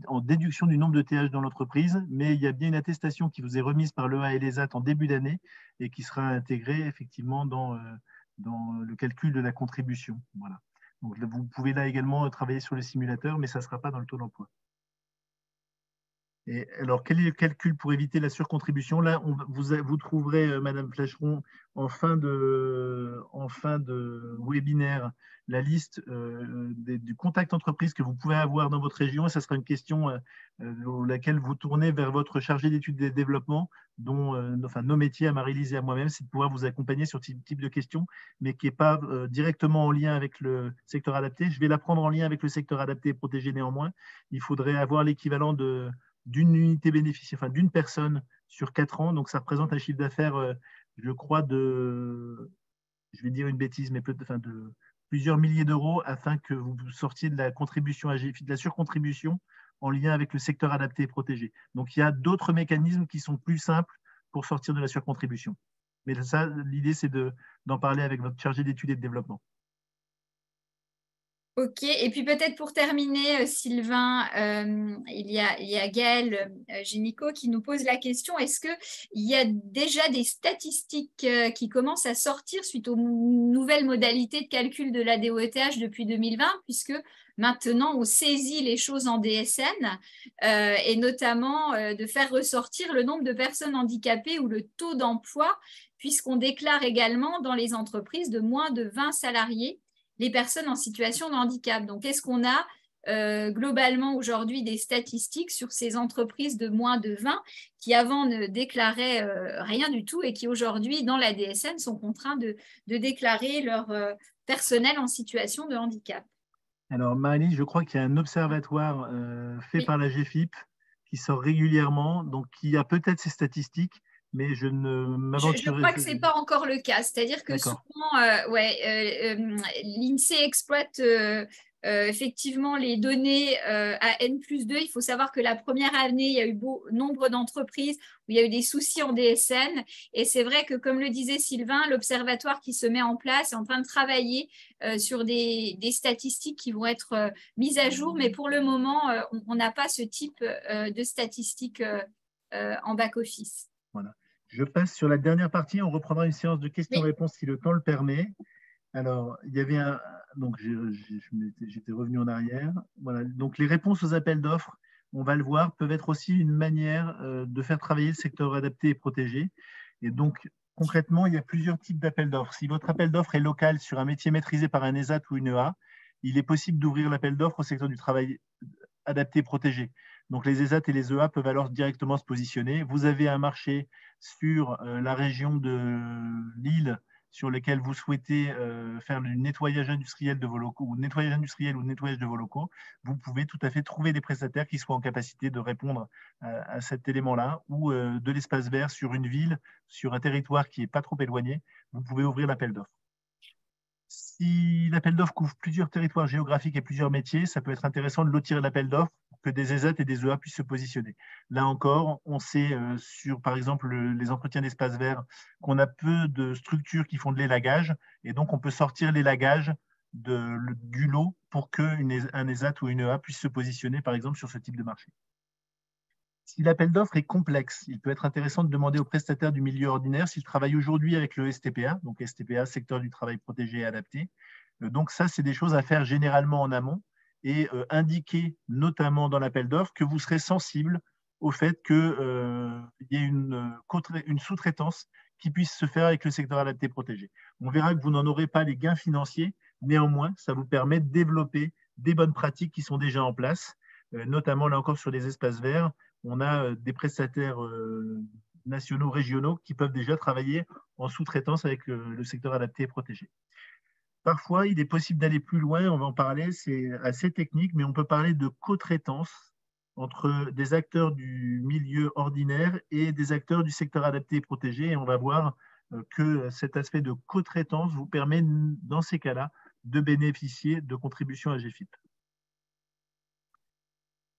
en déduction du nombre de TH dans l'entreprise, mais il y a bien une attestation qui vous est remise par l'EA et l'ESAT en début d'année et qui sera intégrée effectivement dans le calcul de la contribution. Voilà. Donc, vous pouvez là également travailler sur le simulateur, mais ça ne sera pas dans le taux d'emploi. Et alors, quel est le calcul pour éviter la surcontribution? Là, vous trouverez, Madame Flacheron, en fin de webinaire, la liste du contact entreprise que vous pouvez avoir dans votre région. Et ça sera une question laquelle vous tournez vers votre chargé d'études et de développement, dont nos métiers à Marie-Lise et à moi-même, c'est de pouvoir vous accompagner sur ce type de questions, mais qui n'est pas directement en lien avec le secteur adapté. Je vais la prendre en lien avec le secteur adapté et protégé néanmoins. Il faudrait avoir l'équivalent d'une unité bénéficiaire, enfin d'une personne sur 4 ans. Donc, ça représente un chiffre d'affaires, je crois, je vais dire une bêtise, mais peut-être de plusieurs milliers d'euros afin que vous sortiez de la contribution AGFiP, de la surcontribution en lien avec le secteur adapté et protégé. Donc, il y a d'autres mécanismes qui sont plus simples pour sortir de la surcontribution. Mais ça, l'idée, c'est d'en parler avec votre chargé d'études et de développement. Ok, et puis peut-être pour terminer, Sylvain, il y a Gaël Génico qui nous pose la question, est-ce qu'il y a déjà des statistiques qui commencent à sortir suite aux nouvelles modalités de calcul de la DOETH depuis 2020, puisque maintenant on saisit les choses en DSN, et notamment de faire ressortir le nombre de personnes handicapées ou le taux d'emploi, puisqu'on déclare également dans les entreprises de moins de 20 salariés les personnes en situation de handicap. Donc, est-ce qu'on a globalement aujourd'hui des statistiques sur ces entreprises de moins de 20 qui avant ne déclaraient rien du tout et qui aujourd'hui, dans la DSN, sont contraints de déclarer leur personnel en situation de handicap? Alors, Marie-Lise, je crois qu'il y a un observatoire fait par la GFIP qui sort régulièrement, donc qui a peut-être ces statistiques, mais je ne m'aventurerai. Je crois que ce n'est pas encore le cas. C'est-à-dire que souvent, l'INSEE exploite effectivement les données à N+2. Il faut savoir que la première année, il y a eu nombre d'entreprises où il y a eu des soucis en DSN. Et c'est vrai que, comme le disait Sylvain, l'observatoire qui se met en place est en train de travailler sur des statistiques qui vont être mises à jour. Mais pour le moment, on n'a pas ce type de statistiques en back-office. Voilà. Je passe sur la dernière partie. On reprendra une séance de questions-réponses si le temps le permet. Alors, il y avait donc j'étais revenu en arrière. Voilà. Donc, les réponses aux appels d'offres, on va le voir, peuvent être aussi une manière de faire travailler le secteur adapté et protégé. Et donc, concrètement, il y a plusieurs types d'appels d'offres. Si votre appel d'offres est local sur un métier maîtrisé par un ESAT ou une EA, il est possible d'ouvrir l'appel d'offres au secteur du travail adapté et protégé. Donc, les ESAT et les EA peuvent alors directement se positionner. Vous avez un marché sur la région de Lille sur lequel vous souhaitez faire du nettoyage industriel de vos locaux ou nettoyage industriel ou nettoyage de vos locaux, vous pouvez tout à fait trouver des prestataires qui soient en capacité de répondre à cet élément-là ou de l'espace vert sur une ville, sur un territoire qui n'est pas trop éloigné, vous pouvez ouvrir l'appel d'offres. Si l'appel d'offres couvre plusieurs territoires géographiques et plusieurs métiers, ça peut être intéressant de lotir l'appel d'offres pour que des ESAT et des EA puissent se positionner. Là encore, on sait sur, par exemple, les entretiens d'espace vert qu'on a peu de structures qui font de l'élagage et donc on peut sortir l'élagage du lot pour qu'un ESAT ou une EA puisse se positionner, par exemple, sur ce type de marché. Si l'appel d'offres est complexe, il peut être intéressant de demander aux prestataires du milieu ordinaire s'ils travaillent aujourd'hui avec le STPA, donc STPA, secteur du travail protégé et adapté. Donc ça, c'est des choses à faire généralement en amont et indiquer notamment dans l'appel d'offres que vous serez sensible au fait qu'il y ait une sous-traitance qui puisse se faire avec le secteur adapté protégé. On verra que vous n'en aurez pas les gains financiers, néanmoins, ça vous permet de développer des bonnes pratiques qui sont déjà en place, notamment là encore sur les espaces verts. On a des prestataires nationaux, régionaux qui peuvent déjà travailler en sous-traitance avec le secteur adapté et protégé. Parfois, il est possible d'aller plus loin, on va en parler, c'est assez technique, mais on peut parler de co-traitance entre des acteurs du milieu ordinaire et des acteurs du secteur adapté et protégé. Et on va voir que cet aspect de co-traitance vous permet, dans ces cas-là, de bénéficier de contributions à GFIP.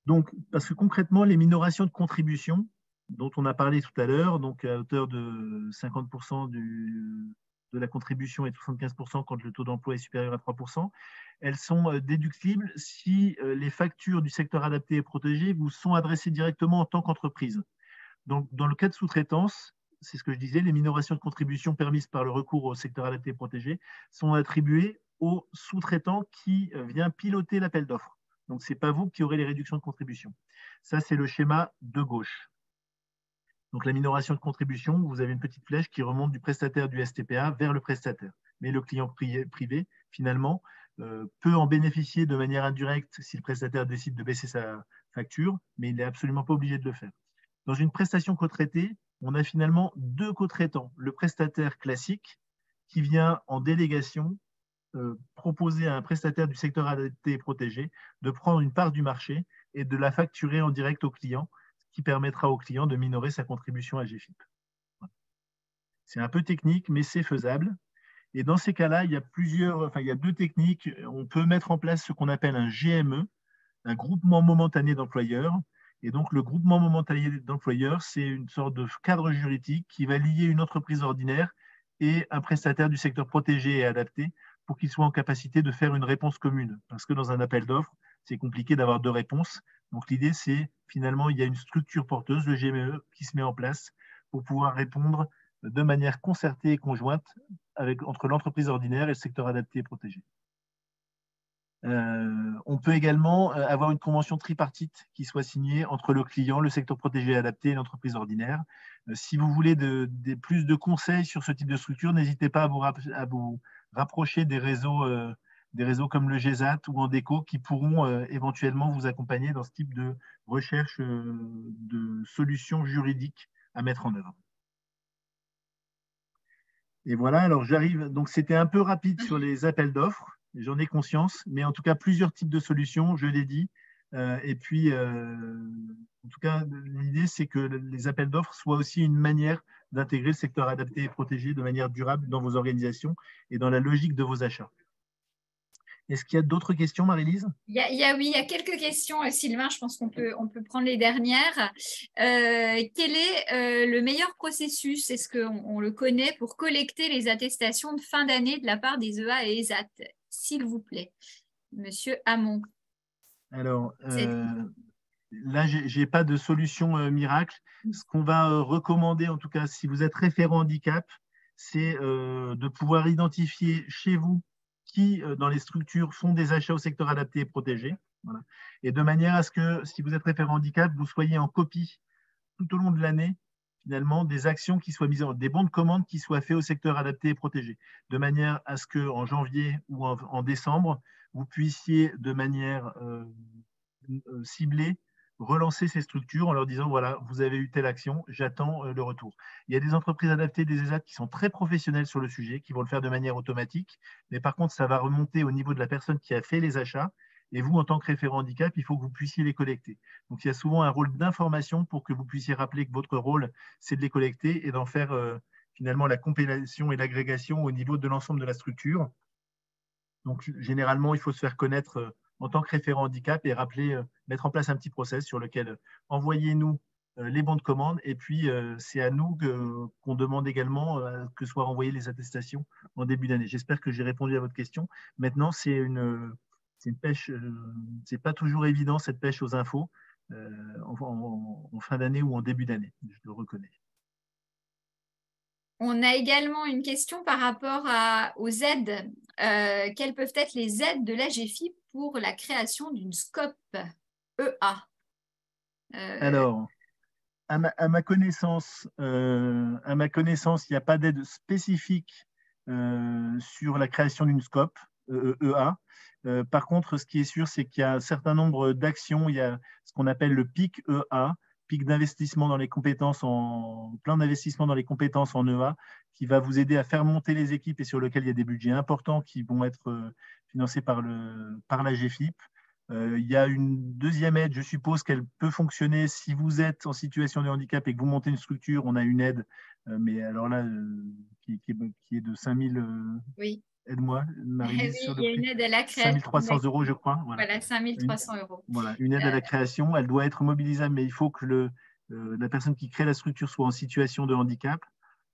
Donc, parce que concrètement, les minorations de contributions, dont on a parlé tout à l'heure, donc à hauteur de 50% de la contribution et 75% quand le taux d'emploi est supérieur à 3%, elles sont déductibles si les factures du secteur adapté et protégé vous sont adressées directement en tant qu'entreprise. Donc, dans le cas de sous-traitance, c'est ce que je disais, les minorations de contributions permises par le recours au secteur adapté et protégé sont attribuées au sous-traitant qui vient piloter l'appel d'offres. Donc, ce n'est pas vous qui aurez les réductions de contribution. Ça, c'est le schéma de gauche. Donc, la minoration de contribution, vous avez une petite flèche qui remonte du prestataire du STPA vers le prestataire. Mais le client privé, finalement, peut en bénéficier de manière indirecte si le prestataire décide de baisser sa facture, mais il n'est absolument pas obligé de le faire. Dans une prestation co-traitée, on a finalement deux co-traitants. Le prestataire classique qui vient en délégation proposer à un prestataire du secteur adapté et protégé de prendre une part du marché et de la facturer en direct au client, ce qui permettra au client de minorer sa contribution à GFIP. C'est un peu technique, mais c'est faisable. Et dans ces cas-là, il y a deux techniques. On peut mettre en place ce qu'on appelle un GME, un groupement momentané d'employeurs. Et donc, le groupement momentané d'employeurs, c'est une sorte de cadre juridique qui va lier une entreprise ordinaire et un prestataire du secteur protégé et adapté pour qu'ils soient en capacité de faire une réponse commune. Parce que dans un appel d'offres, c'est compliqué d'avoir deux réponses. Donc, l'idée, c'est finalement, il y a une structure porteuse, le GME, qui se met en place pour pouvoir répondre de manière concertée et conjointe entre l'entreprise ordinaire et le secteur adapté et protégé. On peut également avoir une convention tripartite qui soit signée entre le client, le secteur protégé et adapté et l'entreprise ordinaire. Si vous voulez plus de conseils sur ce type de structure, n'hésitez pas à vous rapprocher des réseaux comme le GESAT ou Andeco qui pourront éventuellement vous accompagner dans ce type de recherche de solutions juridiques à mettre en œuvre. Et voilà, alors j'arrive. Donc, c'était un peu rapide sur les appels d'offres. J'en ai conscience, mais en tout cas, plusieurs types de solutions, je l'ai dit. Et puis, en tout cas, l'idée, c'est que les appels d'offres soient aussi une manière d'intégrer le secteur adapté et protégé de manière durable dans vos organisations et dans la logique de vos achats. Est-ce qu'il y a d'autres questions, Marie-Lise ? Oui, il y a quelques questions, Sylvain. Je pense qu'on peut prendre les dernières. Quel est le meilleur processus, est-ce qu'on le connaît, pour collecter les attestations de fin d'année de la part des EA et ESAT, s'il vous plaît, Monsieur Hamon? Alors, là, je n'ai pas de solution miracle. Ce qu'on va recommander, en tout cas, si vous êtes référent handicap, c'est de pouvoir identifier chez vous qui, dans les structures, font des achats au secteur adapté et protégé. Voilà. Et de manière à ce que, si vous êtes référent handicap, vous soyez en copie tout au long de l'année, finalement, des actions qui soient mises des bons de commande qui soient faits au secteur adapté et protégé. De manière à ce qu'en janvier ou en décembre, vous puissiez, de manière ciblée, relancer ces structures en leur disant, voilà, vous avez eu telle action, j'attends le retour. Il y a des entreprises adaptées, des ESAT qui sont très professionnelles sur le sujet, qui vont le faire de manière automatique, mais par contre, ça va remonter au niveau de la personne qui a fait les achats, et vous, en tant que référent handicap, il faut que vous puissiez les collecter. Donc, il y a souvent un rôle d'information pour que vous puissiez rappeler que votre rôle, c'est de les collecter et d'en faire finalement la compilation et l'agrégation au niveau de l'ensemble de la structure. Donc, généralement, il faut se faire connaître en tant que référent handicap et mettre en place un petit process sur lequel envoyez-nous les bons de commande et puis c'est à nous qu'on demande également que soient renvoyées les attestations en début d'année. J'espère que j'ai répondu à votre question. Maintenant, c'est une pêche, c'est pas toujours évident cette pêche aux infos en fin d'année ou en début d'année, je le reconnais. On a également une question par rapport aux aides. Quelles peuvent être les aides de la GFIP pour la création d'une SCOP EA? Alors, à ma connaissance, il n'y a pas d'aide spécifique sur la création d'une SCOP, EA. Par contre, ce qui est sûr, c'est qu'il y a un certain nombre d'actions. Il y a ce qu'on appelle le PIC EA, pic d'investissement dans les compétences plan d'investissement dans les compétences en EA, qui va vous aider à faire monter les équipes et sur lequel il y a des budgets importants qui vont être financés par la GFIP. Il y a une deuxième aide, je suppose qu'elle peut fonctionner si vous êtes en situation de handicap et que vous montez une structure. On a une aide, mais alors là, qui est de 5 000. Oui. Aide-moi, Marie-Lise, Oui, sur le il y a une prix. aide à la création. 5 300 €, je crois. Voilà, 5 300 €. Voilà, une aide à la création. Elle doit être mobilisable, mais il faut que la personne qui crée la structure soit en situation de handicap.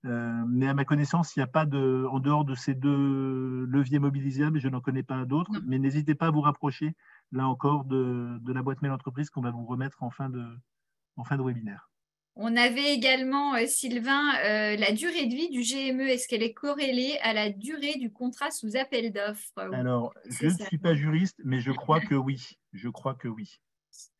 Mais à ma connaissance, il n'y a pas en dehors de ces deux leviers mobilisables, je n'en connais pas d'autres. Mais n'hésitez pas à vous rapprocher, là encore, de la boîte mail entreprise qu'on va vous remettre en fin de webinaire. On avait également, Sylvain, la durée de vie du GME. Est-ce qu'elle est corrélée à la durée du contrat sous appel d'offres? Alors, je ne suis pas juriste, mais je crois que oui. Je crois que oui.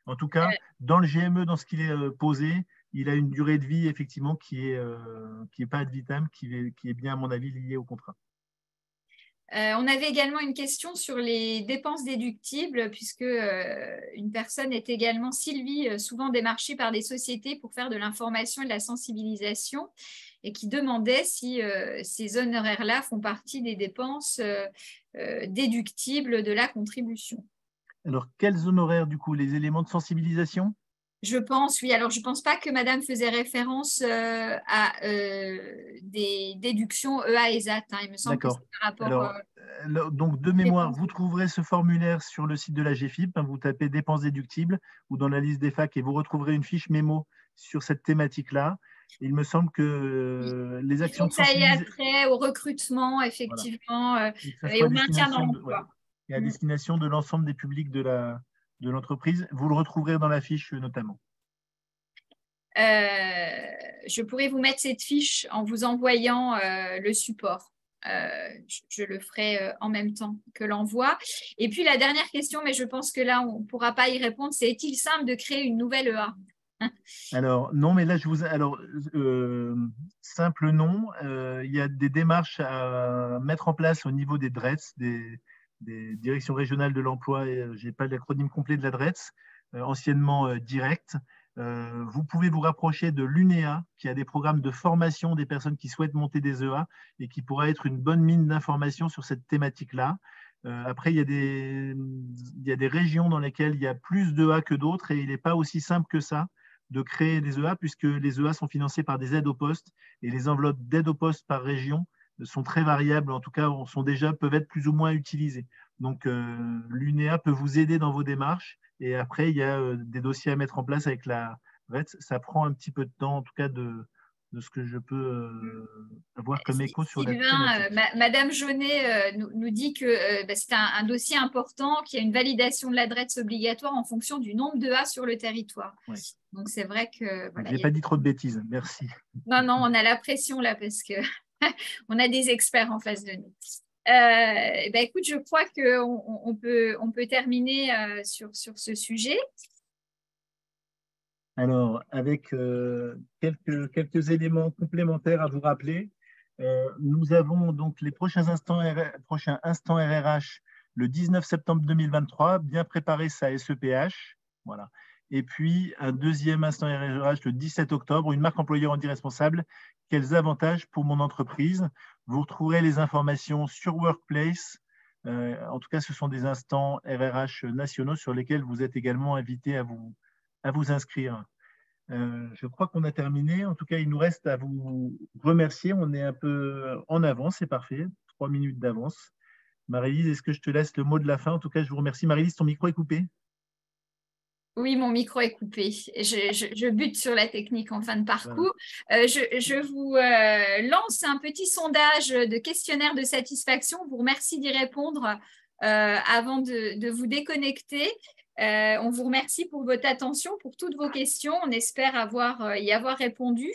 En tout cas, dans le GME, dans ce qu'il est posé, il a une durée de vie, effectivement, qui est pas ad vitam, qui est bien, à mon avis, liée au contrat. On avait également une question sur les dépenses déductibles, puisque une personne est également, Sylvie, souvent démarchée par des sociétés pour faire de l'information et de la sensibilisation, et qui demandait si ces honoraires-là font partie des dépenses déductibles de la contribution. Alors, quels honoraires, du coup, les éléments de sensibilisation? Je pense, oui. Alors, je ne pense pas que Madame faisait référence à des déductions EA et ZAT. Il me semble que c'est par rapport… donc, de mémoire, vous trouverez ce formulaire sur le site de la GFIP. Vous tapez dépenses déductibles ou dans la liste des facs et vous retrouverez une fiche mémo sur cette thématique-là. Il me semble que les actions de sensibilisation… Ça y a trait au recrutement, effectivement, voilà. et au maintien dans l'emploi. Et à destination de l'ensemble des publics de l'entreprise. Vous le retrouverez dans la fiche notamment. Je pourrais vous mettre cette fiche en vous envoyant le support. Je le ferai en même temps que l'envoi. Et puis la dernière question, mais je pense que là, on ne pourra pas y répondre, c'est est-il simple de créer une nouvelle EA? Alors, non, mais là, simple non. Il y a des démarches à mettre en place au niveau des DRETS, des directions régionales de l'emploi, je n'ai pas l'acronyme complet de la DRETS, anciennement direct. Vous pouvez vous rapprocher de l'UNEA, qui a des programmes de formation des personnes qui souhaitent monter des EA et qui pourra être une bonne mine d'informations sur cette thématique-là. Après, il y a des régions dans lesquelles il y a plus d'EA que d'autres et il n'est pas aussi simple que ça de créer des EA puisque les EA sont financés par des aides au poste et les enveloppes d'aide au poste par région sont très variables, en tout cas peuvent être plus ou moins utilisées. Donc l'UNEA peut vous aider dans vos démarches et après il y a des dossiers à mettre en place avec la RETS. Ça prend un petit peu de temps en tout cas de ce que je peux avoir comme écho sur la thématique. Madame Jaunet nous dit que c'est un dossier important, qu'il y a une validation de l'adresse obligatoire en fonction du nombre de A sur le territoire. Ouais. Donc c'est vrai que… Voilà, je n'ai pas dit trop de bêtises, merci. Non, on a la pression là parce que on a des experts en face de nous. Écoute, je crois qu'on peut terminer sur ce sujet. Alors, avec quelques éléments complémentaires à vous rappeler, nous avons donc les prochains instants RRH le 19 septembre 2023, bien préparer sa SEPH. Voilà. Et puis, un deuxième instant RRH le 17 octobre, une marque employeur en dit responsable. Quels avantages pour mon entreprise? Vous retrouverez les informations sur Workplace. En tout cas, ce sont des instants RRH nationaux sur lesquels vous êtes également invités à vous inscrire. Je crois qu'on a terminé. En tout cas, il nous reste à vous remercier. On est un peu en avance, c'est parfait. 3 minutes d'avance. Marie-Lise, est-ce que je te laisse le mot de la fin? En tout cas, je vous remercie. Marie-Lise, ton micro est coupé? Oui, mon micro est coupé. Je bute sur la technique en fin de parcours. Voilà. Je vous lance un petit sondage de questionnaire de satisfaction. Je vous remercie d'y répondre avant de vous déconnecter. On vous remercie pour votre attention, pour toutes vos questions. On espère y avoir répondu.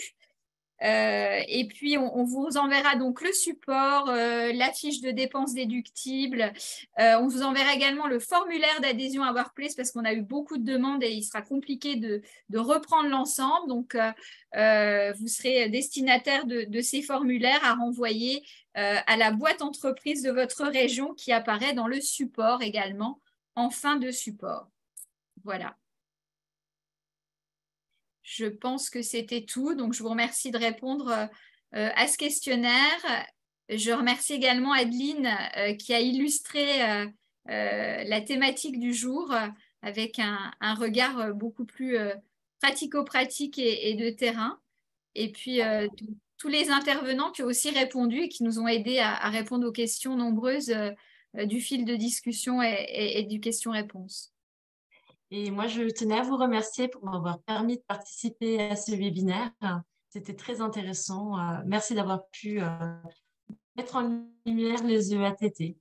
Et puis, on vous enverra donc le support, la fiche de dépenses déductibles. On vous enverra également le formulaire d'adhésion à Workplace parce qu'on a eu beaucoup de demandes et il sera compliqué de reprendre l'ensemble. Donc, vous serez destinataire de ces formulaires à renvoyer à la boîte entreprise de votre région qui apparaît dans le support également en fin de support. Voilà. Je pense que c'était tout. Donc, je vous remercie de répondre à ce questionnaire. Je remercie également Adeline qui a illustré la thématique du jour avec un regard beaucoup plus pratico-pratique et de terrain. Et puis, tous les intervenants qui ont aussi répondu et qui nous ont aidés à répondre aux questions nombreuses du fil de discussion et du question-réponse. Et moi, je tenais à vous remercier pour m'avoir permis de participer à ce webinaire. C'était très intéressant. Merci d'avoir pu mettre en lumière les EATT.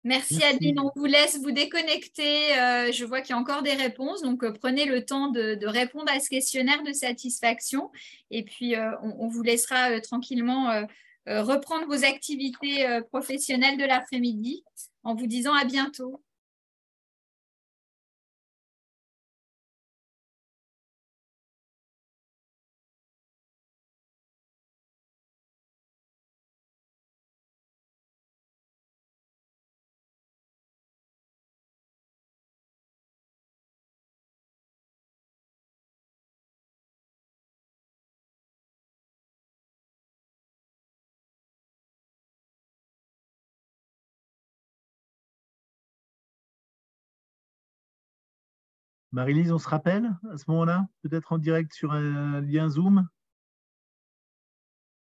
Merci Adeline, on vous laisse vous déconnecter. Je vois qu'il y a encore des réponses, donc prenez le temps de répondre à ce questionnaire de satisfaction et puis on vous laissera tranquillement reprendre vos activités professionnelles de l'après-midi en vous disant à bientôt. Marie-Lise, on se rappelle à ce moment-là, peut-être en direct sur un lien Zoom?